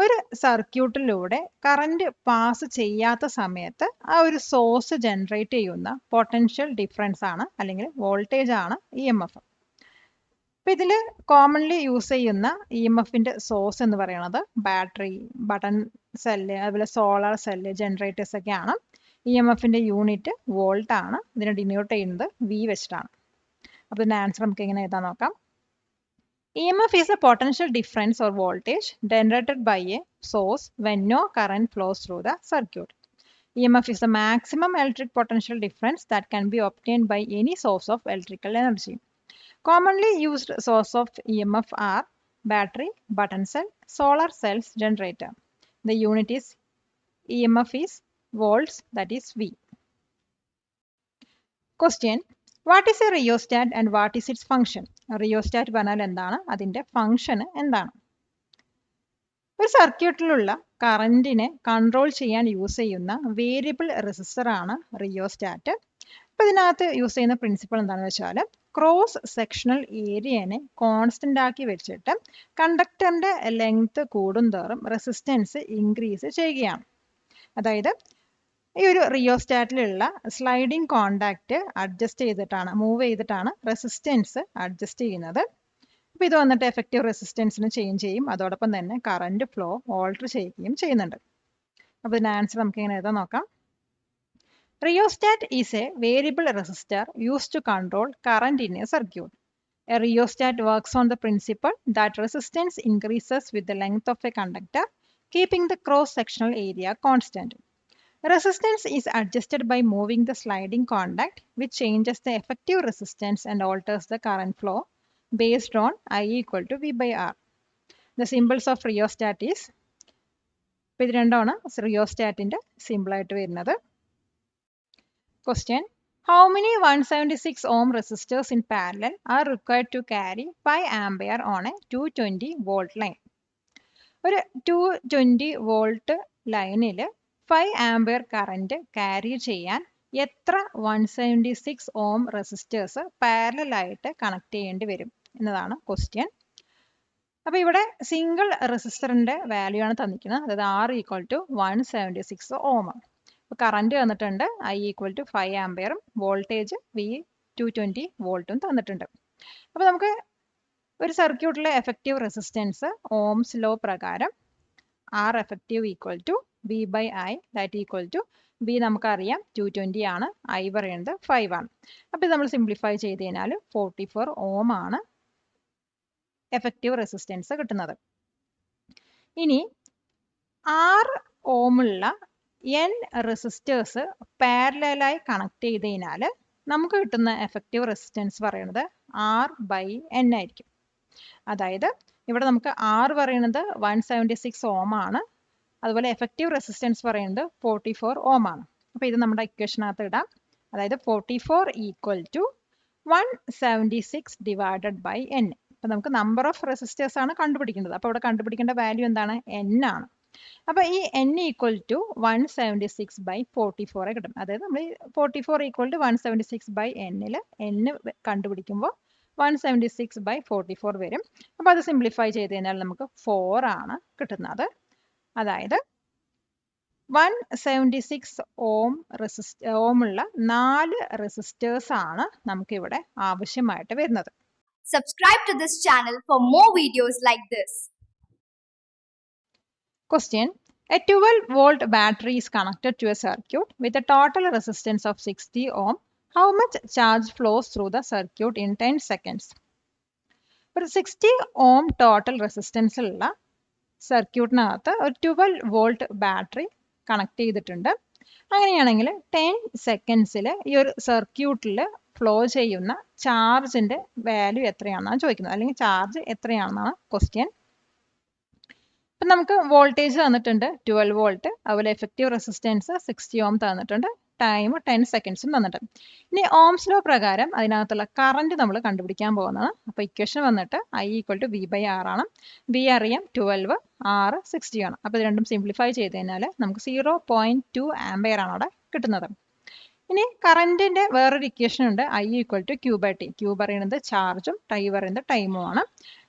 ഒരു സർക്യൂട്ടിലൂടെ കറണ്ട് പാസ് ചെയ്യാത്ത സമയത്ത് ആ ഒരു സോഴ്സ് ജനറേറ്റ് ചെയ്യുന്ന പൊട്ടൻഷ്യൽ ഡിഫറൻസ് ആണ് അല്ലെങ്കിൽ വോൾട്ടേജ് ആണ് EMF. അപ്പോൾ ഇതിൽ കോമൺലി യൂസ് ചെയ്യുന്ന EMFന്റെ സോഴ്സ് എന്ന് പറയുന്നത് ബാറ്ററി, ബട്ടൺ സെല്ല്, അതുപോലെ സോളാർ സെല്ല്, ജനറേറ്റേഴ്സ് ഒക്കെയാണ്. EMFന്റെ യൂണിറ്റ് വോൾട്ട് ആണ്. ഇതിനെ ഡിനോട്ട് ചെയ്യുന്നത് V വെച്ചിട്ടാണ്. അപ്പോൾ ഇതിന്റെ ആൻസർ നമുക്ക് എങ്ങനെ എഴുതാൻ നോക്കാം. EMF is a potential difference or voltage generated by a source when no current flows through the circuit. EMF is the maximum electric potential difference that can be obtained by any source of electrical energy. Commonly used source of EMF are battery, button cell, solar cells, generator. The unit is EMF is volts, that is V. Question. What is a rheostat and what is its function? Rheostat പറഞ്ഞാൽ എന്താണ്, അതിന്റെ function എന്താണ്? ഒരു സർക്യൂട്ടിലുള്ള കറന്റിനെ control ചെയ്യാൻ use ചെയ്യുന്ന variable resistor ആണ് rheostat. അപ്പോൾ ഇതിനകത്ത് യൂസ് ചെയ്യുന്ന പ്രിൻസിപ്പിൾ എന്താണെന്ന് വെച്ചാൽ ക്രോസ് സെക്ഷണൽ ഏരിയനെ കോൺസ്റ്റന്റ് ആക്കി വെച്ചിട്ട് കണ്ടക്ടറിന്റെ ലെങ്ത് കൂടുന്തോറും റെസിസ്റ്റൻസ് ഇൻക്രീസ് ചെയ്യുകയാണ്. അതായത് ഈ ഒരു റിയോസ്റ്റാറ്റിലുള്ള സ്ലൈഡിംഗ് കോണ്ടാക്ട് അഡ്ജസ്റ്റ് ചെയ്തിട്ടാണ്, മൂവ് ചെയ്തിട്ടാണ് റെസിസ്റ്റൻസ് അഡ്ജസ്റ്റ് ചെയ്യുന്നത്. അപ്പോൾ ഇത് വന്നിട്ട് എഫക്റ്റീവ് റെസിസ്റ്റൻസിന് ചേഞ്ച് ചെയ്യും, അതോടൊപ്പം തന്നെ കറണ്ട് ഫ്ലോ ഓൾട്ടർ ചെയ്യുകയും ചെയ്യുന്നുണ്ട്. അപ്പോൾ ഇതിന്റെ ആൻസർ നമുക്ക് എങ്ങനെ എഴുതാൻ നോക്കാം. Rheostat is a variable resistor used to control current in a circuit. A rheostat works on the principle that resistance increases with the length of a conductor, keeping the cross-sectional area constant. Resistance is adjusted by moving the sliding contact, which changes the effective resistance and alters the current flow based on I = V/R. The symbols of rheostat is, ഇത് രണ്ടാണ് റിയോസ്റ്റാറ്റിന്റെ simple ആയിട്ട് വരുന്നത്. Question. How many 176 ohm resistors in parallel are required to carry 5 ampere on a 220 volt line? ഒരു 220 volt ലൈനിൽ 5 ampere current carry ചെയ്യാൻ എത്ര 176 ഓം resistors parallel ആയിട്ട് connect ചെയ്യേണ്ടി വരും എന്നതാണ് ക്വസ്റ്റ്യൻ. അപ്പോൾ ഇവിടെ സിംഗിൾ റെസിസ്റ്ററിന്റെ വാല്യൂ ആണ് തന്നിരിക്കുന്നത്. അതായത് R = 176 ഓം. അപ്പോൾ കറന്റ് തന്നിട്ടുണ്ട് I = 5 ആംപിയറും വോൾട്ടേജ് V 220 വോൾട്ടും തന്നിട്ടുണ്ട്. അപ്പോൾ നമുക്ക് ഒരു സർക്യൂട്ടിലെ എഫക്റ്റീവ് റെസിസ്റ്റൻസ് ഓംസ് ലോ പ്രകാരം R effective = V/I, that = V നമുക്കറിയാം 220 ആണ്, I പറയുന്നത് 5 ആണ്. അപ്പോൾ ഇത് നമ്മൾ സിംപ്ലിഫൈ ചെയ്ത് കഴിഞ്ഞാൽ 44 ഓം ആണ് എഫക്റ്റീവ് റെസിസ്റ്റൻസ് കിട്ടുന്നത്. ഇനി 6 ഓമുള്ള N റെസിസ്റ്റേഴ്സ് പാരലലായി കണക്ട് ചെയ്ത് കഴിഞ്ഞാൽ നമുക്ക് കിട്ടുന്ന എഫക്റ്റീവ് റെസിസ്റ്റൻസ് പറയുന്നത് R/N ആയിരിക്കും. അതായത് ഇവിടെ നമുക്ക് R പറയുന്നത് 176 ഓം ആണ്, അതുപോലെ എഫക്റ്റീവ് റെസിസ്റ്റൻസ് പറയുന്നത് 44 ഓം ആണ്. അപ്പോൾ ഇത് നമ്മുടെ ഇക്വേഷനകത്ത് ഇടാം. അതായത് 44 = 176 ഡിവൈഡഡ് ബൈ n. അപ്പൊ നമുക്ക് നമ്പർ ഓഫ് റെസിസ്റ്റേഴ്സ് ആണ് കണ്ടുപിടിക്കേണ്ടത്. അപ്പൊ ഇവിടെ കണ്ടുപിടിക്കേണ്ട വാല്യൂ എന്താണ്? n ആണ്. അപ്പൊ ഈ n ഈക്വൽ ടു 176 ബൈ 44 കിട്ടും. അതായത് നമ്മൾ 44 ഈക്വൽ ടു 176 ബൈ n കണ്ടുപിടിക്കുമ്പോൾ 176 ബൈ 44 വരും. അപ്പൊ അത് സിംപ്ലിഫൈ ചെയ്ത് കഴിഞ്ഞാൽ നമുക്ക് 4 ആണ് കിട്ടുന്നത്. അതായത് 176 ഓം ഉള്ള 4 റെസിസ്റ്റേഴ്സ് ആണ് നമുക്ക് ഇവിടെ ആവശ്യമായിട്ട് വരുന്നത്. Subscribe to this channel for more videos like this. Question. A 12-volt battery is connected to a circuit with a total resistance of 60 ohm. How much charge flows through the circuit in 10 seconds? ഒരു 60 ohm total resistance ഉള്ള സർക്യൂട്ടിനകത്ത് ഒരു 12 volt battery connect ചെയ്തിട്ടുണ്ട്. അങ്ങനെയാണെങ്കിൽ 10 സെക്കൻഡ്സിൽ ഈ ഒരു സർക്യൂട്ടിൽ flow ചെയ്യുന്ന ചാർജിന്റെ വാല്യൂ എത്രയാണെന്നാണ് ചോദിക്കുന്നത്, അല്ലെങ്കിൽ ചാർജ് എത്രയാണെന്നാണ് ക്വസ്റ്റ്യൻ. ഇപ്പം നമുക്ക് വോൾട്ടേജ് തന്നിട്ടുണ്ട് 12 വോൾട്ട്, അതുപോലെ എഫക്റ്റീവ് റെസിസ്റ്റൻസ് 60 ഓം തന്നിട്ടുണ്ട്, ടൈം 10 സെക്കൻഡ്സും തന്നിട്ടുണ്ട്. ഇനി ഓംസ് ലോ പ്രകാരം അതിനകത്തുള്ള കറണ്ട് നമ്മൾ കണ്ടുപിടിക്കാൻ പോകുന്നതാണ്. അപ്പോൾ ഇക്വേഷൻ വന്നിട്ട് I equal to V by R ആണ്. V അറിയാം 12, R 60 ആണ്. അപ്പോൾ ഇത് രണ്ടും സിംപ്ലിഫൈ ചെയ്ത് കഴിഞ്ഞാൽ നമുക്ക് 0.2 ആംപിയർ ആണ് അവിടെ കിട്ടുന്നത്. ഇനി കറണ്ടിന്റെ വേറൊരു ഇക്വേഷൻ ഉണ്ട്, I equal to Q by T. Q പറയുന്നത് ചാർജും ടൈ പറയുന്നത് ടൈമും ആണ്.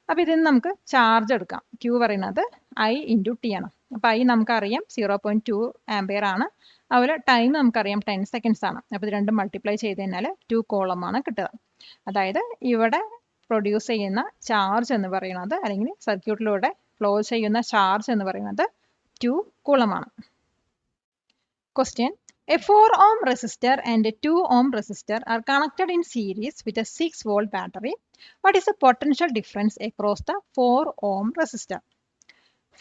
അപ്പോൾ ഇതിന് നമുക്ക് ചാർജ് എടുക്കാം. Q പറയുന്നത് I ഇൻറ്റു ടി ആണ്. അപ്പോൾ I നമുക്കറിയാം 0.2 ആംപിയർ ആണ്. അതുപോലെ ടൈം നമുക്കറിയാം 10 സെക്കൻഡ്സ് ആണ്. അപ്പോൾ ഇത് രണ്ടും മൾട്ടിപ്ലൈ ചെയ്ത് കഴിഞ്ഞാൽ 2 കോളം ആണ് കിട്ടുക. അതായത് ഇവിടെ പ്രൊഡ്യൂസ് ചെയ്യുന്ന ചാർജ് എന്ന് പറയുന്നത്, അല്ലെങ്കിൽ സർക്യൂട്ടിലൂടെ ഫ്ലോ ചെയ്യുന്ന ചാർജ് എന്ന് പറയുന്നത് 2 കൂളമാണ്. Question. A 4 ohm resistor and a 2 ohm resistor are connected in series with a 6 volt battery. What is the potential difference across the 4 ohm resistor?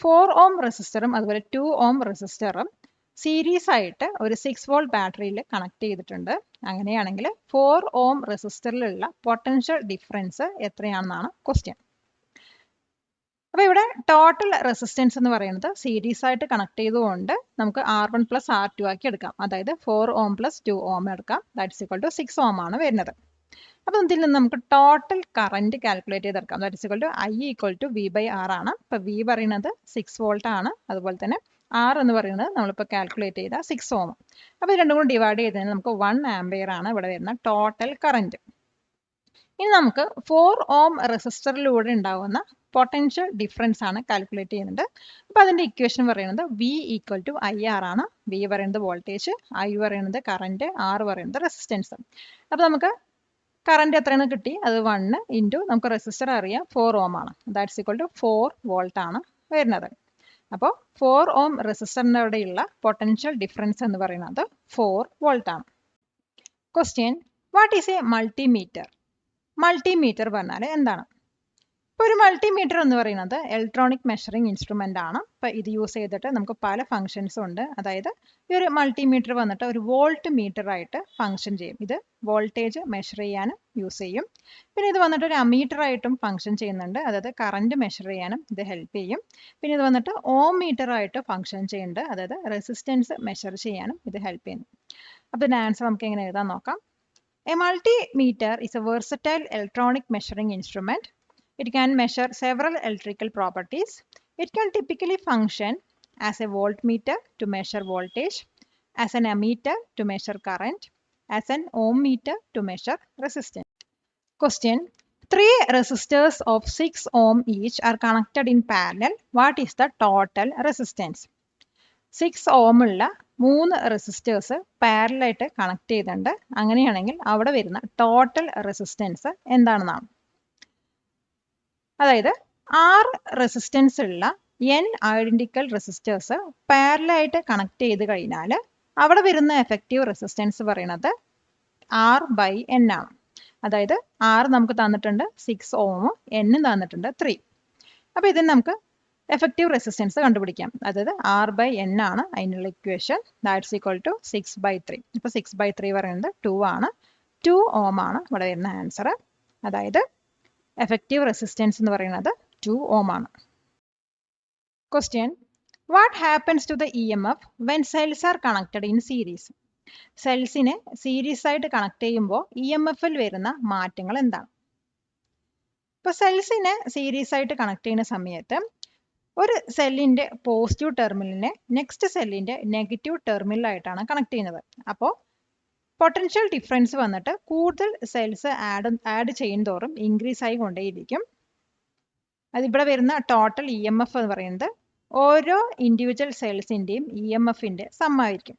4 ohm റെസിസ്റ്ററും അതുപോലെ 2 ohm റെസിസ്റ്ററും സീരീസ് ആയിട്ട് ഒരു 6 വോൾട്ട് ബാറ്ററിയിൽ connect ചെയ്തിട്ടുണ്ട്. അങ്ങനെയാണെങ്കിൽ 4 ohm റെസിസ്റ്ററിലുള്ള പൊട്ടൻഷ്യൽ ഡിഫറൻസ് എത്രയാണെന്നാണ് ക്വസ്റ്റ്യൻ. അപ്പോൾ ഇവിടെ ടോട്ടൽ റെസിസ്റ്റൻസ് എന്ന് പറയുന്നത് സീരീസ് ആയിട്ട് കണക്ട് ചെയ്തുകൊണ്ട് നമുക്ക് R1 പ്ലസ് R2 ആക്കി എടുക്കാം. അതായത് 4 ohm പ്ലസ് 2 ohm എടുക്കാം. ദാറ്റ്സ് ഈക്വൽ ടു 6 ohm ആണ് വരുന്നത്. അപ്പോൾ ഇതിൽ നിന്ന് നമുക്ക് ടോട്ടൽ കറന്റ് കാൽക്കുലേറ്റ് ചെയ്തെടുക്കാം. That's equal to I equal to V by R ആണ്. ഇപ്പോൾ V പറയുന്നത് 6 വോൾട്ട് ആണ്. അതുപോലെ തന്നെ R എന്ന് പറയുന്നത് നമ്മളിപ്പോൾ കാൽക്കുലേറ്റ് ചെയ്ത 6 ohm. അപ്പോൾ ഇത് രണ്ടും കൂടി ഡിവൈഡ് ചെയ്തതിന് നമുക്ക് 1 ആംപിയർ ആണ് ഇവിടെ വരുന്ന ടോട്ടൽ കറന്റ്. ഇനി നമുക്ക് 4 ohm റെസിസ്റ്ററിലൂടെ ഉണ്ടാകുന്ന പൊട്ടൻഷ്യൽ ഡിഫറൻസ് ആണ് കാൽക്കുലേറ്റ് ചെയ്യുന്നത്. അപ്പോൾ അതിന്റെ ഇക്വേഷൻ പറയുന്നത് V ഈക്വൽ ടു IR ആണ്. V പറയുന്നത് വോൾട്ടേജ്, I പറയുന്നത് കറന്റ്, R പറയുന്നത് റെസിസ്റ്റൻസ്. അപ്പോൾ നമുക്ക് കറന്റ് എത്രയാണ് കിട്ടി? അത് 1 ഇൻറ്റു നമുക്ക് റെസിസ്റ്റർ അറിയാം 4 ohm ആണ്. ദാറ്റ്സ് ഈക്വൽ ടു 4 വോൾട്ട് ആണ് വരുന്നത്. അപ്പോൾ 4 ohm റെസിസ്റ്ററിൻ്റെ അവിടെയുള്ള പൊട്ടൻഷ്യൽ ഡിഫറൻസ് എന്ന് പറയുന്നത് 4 വോൾട്ട് ആണ്. Question. What is A multimeter? Multimeter പറഞ്ഞാൽ എന്താണ്? ഇപ്പോൾ ഒരു മൾട്ടിമീറ്റർ എന്ന് പറയുന്നത് ഇലക്ട്രോണിക് മെഷറിംഗ് ഇൻസ്ട്രുമെൻ്റ് ആണ്. അപ്പോൾ ഇത് യൂസ് ചെയ്തിട്ട് നമുക്ക് പല ഫങ്ഷൻസും ഉണ്ട്. അതായത് ഈ ഒരു മൾട്ടിമീറ്റർ വന്നിട്ട് ഒരു വോൾട്ട് മീറ്റർ ആയിട്ട് ഫങ്ഷൻ ചെയ്യും. ഇത് വോൾട്ടേജ് മെഷർ ചെയ്യാനും യൂസ് ചെയ്യും. പിന്നെ ഇത് വന്നിട്ട് ഒരു അമീറ്റർ ആയിട്ടും ഫങ്ഷൻ ചെയ്യുന്നുണ്ട്. അതായത് കറണ്ട് മെഷർ ചെയ്യാനും ഇത് ഹെൽപ്പ് ചെയ്യും. പിന്നെ ഇത് വന്നിട്ട് ഓം മീറ്റർ ആയിട്ട് ഫങ്ഷൻ ചെയ്യുന്നുണ്ട്. അതായത് റെസിസ്റ്റൻസ് മെഷർ ചെയ്യാനും ഇത് ഹെൽപ്പ് ചെയ്യുന്നു. അപ്പോൾ ഇതിൻ്റെ ആൻസർ നമുക്ക് എങ്ങനെ എഴുതാൻ നോക്കാം. A multimeter is a versatile electronic measuring instrument. It can measure several electrical properties. It can typically function as a voltmeter to measure voltage, as an ammeter to measure current, as an ohm meter to measure resistance. Question. 3 resistors of 6 ohm each are connected in parallel. What is the total resistance? 6 ohm ഉള്ള 3 resistors പാരലായിട്ട് connect ചെയ്തിട്ടുണ്ട്. അങ്ങനെയാണെങ്കിൽ അവിടെ വരുന്ന total resistance എന്താണെന്നാണ്. അതായത് 6 resistance ഉള്ള n identical resistors പാരലായിട്ട് കണക്ട് ചെയ്ത് കഴിഞ്ഞാൽ അവിടെ വരുന്ന എഫക്റ്റീവ് റെസിസ്റ്റൻസ് പറയുന്നത് R ബൈ N ആണ്. അതായത് R നമുക്ക് തന്നിട്ടുണ്ട് 6 ohm, N തന്നിട്ടുണ്ട് 3. അപ്പോൾ ഇതിന് നമുക്ക് എഫക്റ്റീവ് റെസിസ്റ്റൻസ് കണ്ടുപിടിക്കാം. അതായത് R ബൈ N ആണ് അതിനുള്ള equation. That's equal to 6 by 3. ഇപ്പോൾ 6 ബൈ 3 പറയുന്നത് 2 ആണ്. 2 ohm ആണ് ഇവിടെ വരുന്ന ആൻസർ. അതായത് എഫക്റ്റീവ് റെസിസ്റ്റൻസ് എന്ന് പറയുന്നത് 2 ohm ആണ്. Question. What happens to the EMF when cells are connected in series? സെൽസിനെ സീരീസ് ആയിട്ട് കണക്ട് ചെയ്യുമ്പോൾ EMFൽ വരുന്ന മാറ്റങ്ങൾ എന്താണ്? ഇപ്പോൾ സെൽസിനെ സീരീസ് ആയിട്ട് കണക്ട് ചെയ്യുന്ന സമയത്ത് ഒരു സെല്ലിന്റെ പോസിറ്റീവ് ടെർമിനലിനെ നെക്സ്റ്റ് സെല്ലിന്റെ നെഗറ്റീവ് ടെർമിനലായിട്ടാണ് കണക്ട് ചെയ്യുന്നത്. അപ്പോൾ പൊട്ടൻഷ്യൽ ഡിഫറൻസ് വന്നിട്ട് കൂടുതൽ സെൽസ് ആഡ് ചെയ്യുന്തോറും ഇൻക്രീസ് ആയി കൊണ്ടേയിരിക്കും. അതിവിടെ വരുന്ന ടോട്ടൽ EMF എന്ന് പറയുന്നത് ഓരോ ഇൻഡിവിജ്വൽ സെൽസിന്റെയും EMFന്റെ സമ്മായിരിക്കും.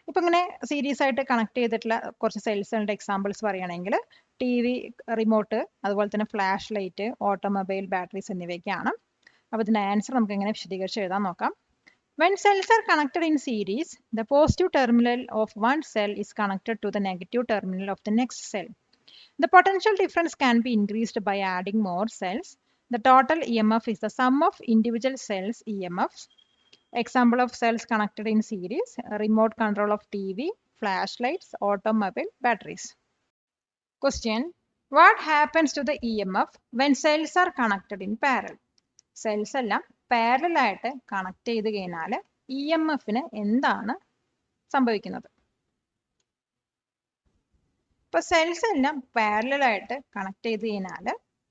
ഇപ്പൊ ഇങ്ങനെ സീരീസ് ആയിട്ട് കണക്ട് ചെയ്തിട്ടുള്ള കുറച്ച് സെൽസുകളുടെ എക്സാമ്പിൾസ് പറയുകയാണെങ്കിൽ TV, റിമോട്ട്, അതുപോലെ തന്നെ ഫ്ലാഷ് ലൈറ്റ്, ഓട്ടോമൊബൈൽ ബാറ്ററീസ് എന്നിവയൊക്കെയാണ്. അപ്പോൾ ഇതിന്റെ ആൻസർ നമുക്ക് എങ്ങനെ വിശദീകരിച്ച് എഴുതാൻ നോക്കാം. When cells are connected in series, the positive terminal of one cell is connected to the negative terminal of the next cell. The potential difference can be increased by adding more cells. The total EMF is the sum of individual cells' EMFs. Example of cells connected in series: remote control of TV, flashlights, automobile, batteries. Question: What happens to the EMF when cells are connected in parallel? Cells എല്ലാം parallel ആയിട്ട് connect ചെയ്ത് കഴിഞ്ഞാൽ EMFന് എന്താണ് സംഭവിക്കുന്നത്? ഇപ്പൊ cells എല്ലാം parallel ആയിട്ട് connect ചെയ്ത് കഴിഞ്ഞാൽ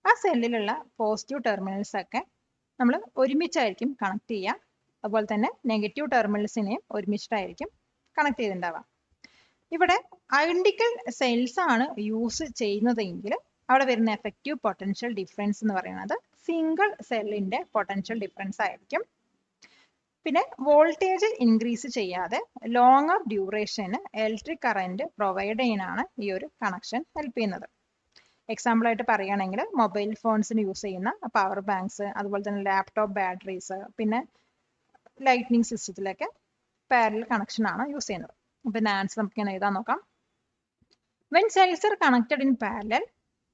ആ സെല്ലിലുള്ള പോസിറ്റീവ് ടെർമിനൽസ് ഒക്കെ നമ്മൾ ഒരുമിച്ചായിരിക്കും കണക്ട് ചെയ്യുക. അതുപോലെ തന്നെ നെഗറ്റീവ് ടെർമിനൽസിനെയും ഒരുമിച്ചിട്ടായിരിക്കും കണക്ട് ചെയ്തിട്ടുണ്ടാവുക. ഇവിടെ ഐഡന്റിക്കൽ സെൽസ് ആണ് യൂസ് ചെയ്യുന്നതെങ്കിൽ അവിടെ വരുന്ന എഫക്റ്റീവ് പൊട്ടൻഷ്യൽ ഡിഫറൻസ് എന്ന് പറയുന്നത് സിംഗിൾ സെല്ലിന്റെ പൊട്ടൻഷ്യൽ ഡിഫറൻസ് ആയിരിക്കും. പിന്നെ വോൾട്ടേജ് ഇൻക്രീസ് ചെയ്യാതെ longer duration electric current provide ചെയ്യാനാണ് ഈ ഒരു കണക്ഷൻ ഹെൽപ്പ് ചെയ്യുന്നത്. എക്സാമ്പിൾ ആയിട്ട് പറയുകയാണെങ്കിൽ മൊബൈൽ ഫോൺസിന് യൂസ് ചെയ്യുന്ന പവർ ബാങ്ക്സ്, അതുപോലെ തന്നെ ലാപ്ടോപ്പ് ബാറ്ററീസ്, പിന്നെ ലൈറ്റ്നിങ് സിസ്റ്റത്തിലൊക്കെ പാരലൽ കണക്ഷൻ ആണ് യൂസ് ചെയ്യുന്നത്. അപ്പൊ ഇതിന്റെ ആൻസർ നമുക്ക് ഇങ്ങനെ എഴുതാൻ നോക്കാം. When cells are connected in parallel,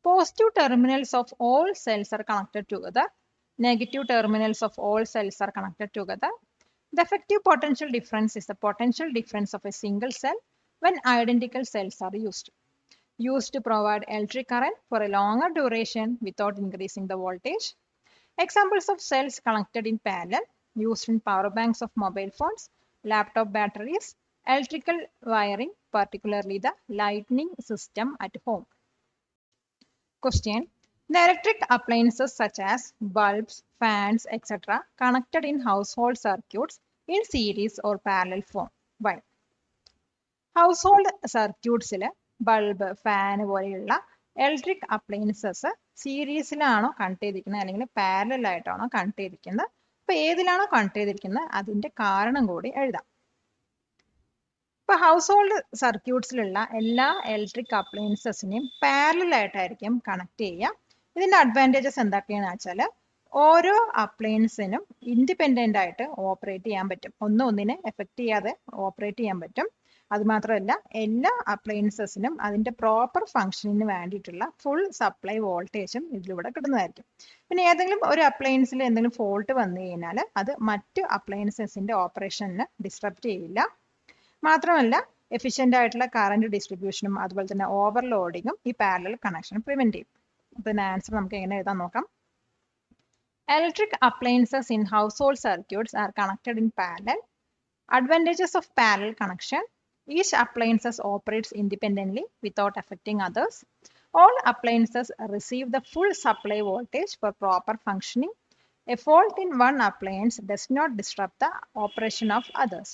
positive terminals of all cells are connected together. Negative terminals of all cells are connected together. The effective potential difference is the potential difference of a single cell when identical cells are used to provide electric current for a longer duration without increasing the voltage. Examples of cells connected in parallel used in power banks of mobile phones, laptop batteries, electrical wiring, particularly the lighting system at home. Question: The electric appliances such as bulbs, fans, etc. connected in household circuits in series or parallel form. Why? Household circuits bulb, fan പോലെയുള്ള electric appliances സീരീസിലാണോ connect ചെയ്തിരിക്കുന്നത് അല്ലെങ്കിൽ parallel ആയിട്ടാണോ connect ചെയ്തിരിക്കുന്നത്? അപ്പൊ ഏതിലാണോ connect ചെയ്തിരിക്കുന്നത് അതിന്റെ കാരണം കൂടി എഴുതാം. ഇപ്പൊ ഹൗസ് ഹോൾഡ് സർക്യൂട്ട്സിലുള്ള എല്ലാ ഇലക്ട്രിക് അപ്ലയൻസസിനെയും പാരലൽ ആയിട്ടായിരിക്കും കണക്ട് ചെയ്യുക. ഇതിന്റെ അഡ്വാൻറ്റേജസ് എന്തൊക്കെയാണെന്ന് വെച്ചാൽ ഓരോ അപ്ലയൻസിനും ഇൻഡിപെൻഡന്റ് ആയിട്ട് ഓപ്പറേറ്റ് ചെയ്യാൻ പറ്റും. ഒന്നിനെ എഫക്ട് ചെയ്യാതെ ഓപ്പറേറ്റ് ചെയ്യാൻ പറ്റും. അതുമാത്രമല്ല എല്ലാ അപ്ലയൻസസിനും അതിന്റെ പ്രോപ്പർ ഫംഗ്ഷനിന് വേണ്ടിയിട്ടുള്ള ഫുൾ സപ്ലൈ വോൾട്ടേജും ഇതിലൂടെ കിട്ടുന്നതായിരിക്കും. പിന്നെ ഏതെങ്കിലും ഒരു അപ്ലയൻസിൽ എന്തെങ്കിലും ഫോൾട്ട് വന്നു കഴിഞ്ഞാൽ അത് മറ്റു അപ്ലയൻസസിന്റെ ഓപ്പറേഷനെ ഡിസ്ട്രപ്റ്റ് ചെയ്യില്ല. മാത്രമല്ല എഫിഷ്യന്റ് ആയിട്ടുള്ള കറന്റ് ഡിസ്ട്രിബ്യൂഷനും അതുപോലെ തന്നെ ഓവർലോഡിങ്ങും ഈ പാരലൽ കണക്ഷൻ പ്രിവെന്റ് ചെയ്യും. അപ്പൊ ഇതിന്റെ ആൻസർ നമുക്ക് എങ്ങനെ എഴുതാൻ നോക്കാം. Electric appliances in household circuits are connected in parallel. Advantages of parallel connection: each appliance operates independently without affecting others. All appliances receive the full supply voltage for proper functioning. A fault in one appliance does not disrupt the operation of others.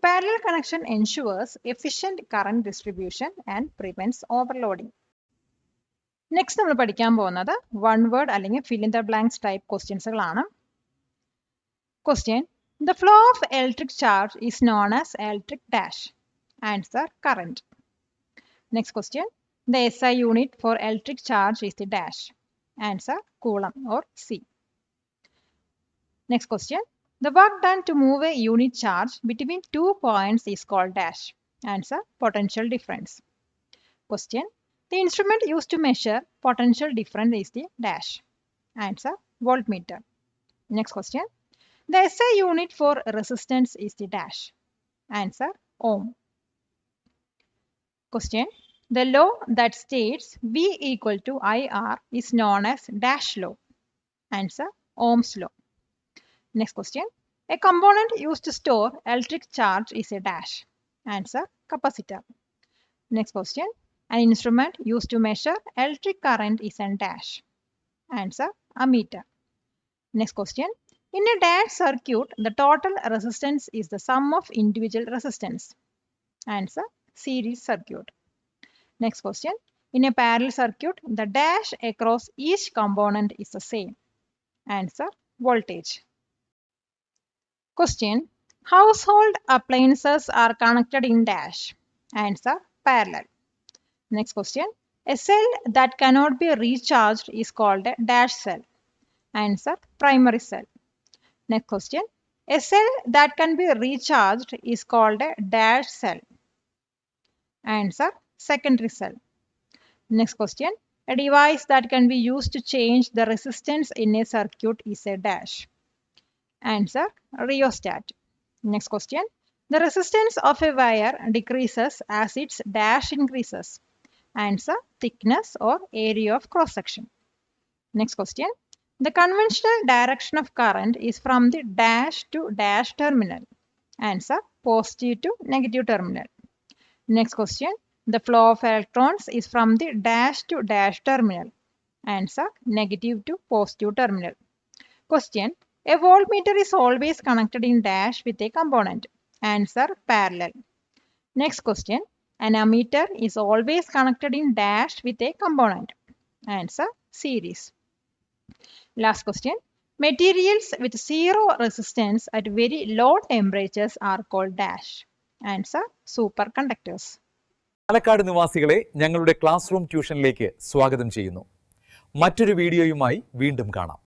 Parallel connection ensures efficient current distribution and prevents overloading. Next നമ്മൾ പഠിക്കാൻ പോകുന്നത് one word അല്ലെങ്കിൽ fill in the blanks type ക്വസ്റ്റ്യൻസുകളാണ്. Question: the flow of electric charge is known as electric dash. Answer: current. Next question: the SI unit for electric charge is the dash. Answer: coulomb or C. Next question: the work done to move a unit charge between 2 points is called dash. Answer: potential difference. Question: The instrument used to measure potential difference is the dash. Answer: voltmeter. Next question: the SI unit for resistance is the dash. Answer: ohm. Question: the law that states V equal to IR is known as dash law. Answer: Ohm's law. Next question: a component used to store electric charge is a dash. Answer, capacitor. Next question. An instrument used to measure electric current is a dash. Answer, ammeter. Next question. In a dash circuit, the total resistance is the sum of individual resistance. Answer, series circuit. Next question. In a parallel circuit, the dash across each component is the same. Answer, voltage. Question. Household appliances are connected in dash. Answer, parallel. Next question. A cell that cannot be recharged is called a dash cell. Answer, primary cell. Next question. A cell that can be recharged is called a dash cell. Answer, secondary cell. Next question. A device that can be used to change the resistance in a circuit is a dash. Answer, rheostat. Next question. The resistance of a wire decreases as its dash increases. Answer, thickness or area of cross section. Next question. The conventional direction of current is from the dash to dash terminal. Answer, positive to negative terminal. Next question. The flow of electrons is from the dash to dash terminal. Answer, negative to positive terminal. Question. A voltmeter is always connected in dash with a component. Answer, parallel. Next question. An ammeter is always connected in dash with a component. Answer, series. Last question. Materials with zero resistance at very low temperatures are called dash. Answer, superconductors. Palakkad നിവാസികളെ ഞങ്ങളുടെ class room ട്യൂഷനിലേക്ക് സ്വാഗതം ചെയ്യുന്നു. മറ്റൊരു വീഡിയോയുമായി വീണ്ടും കാണാം.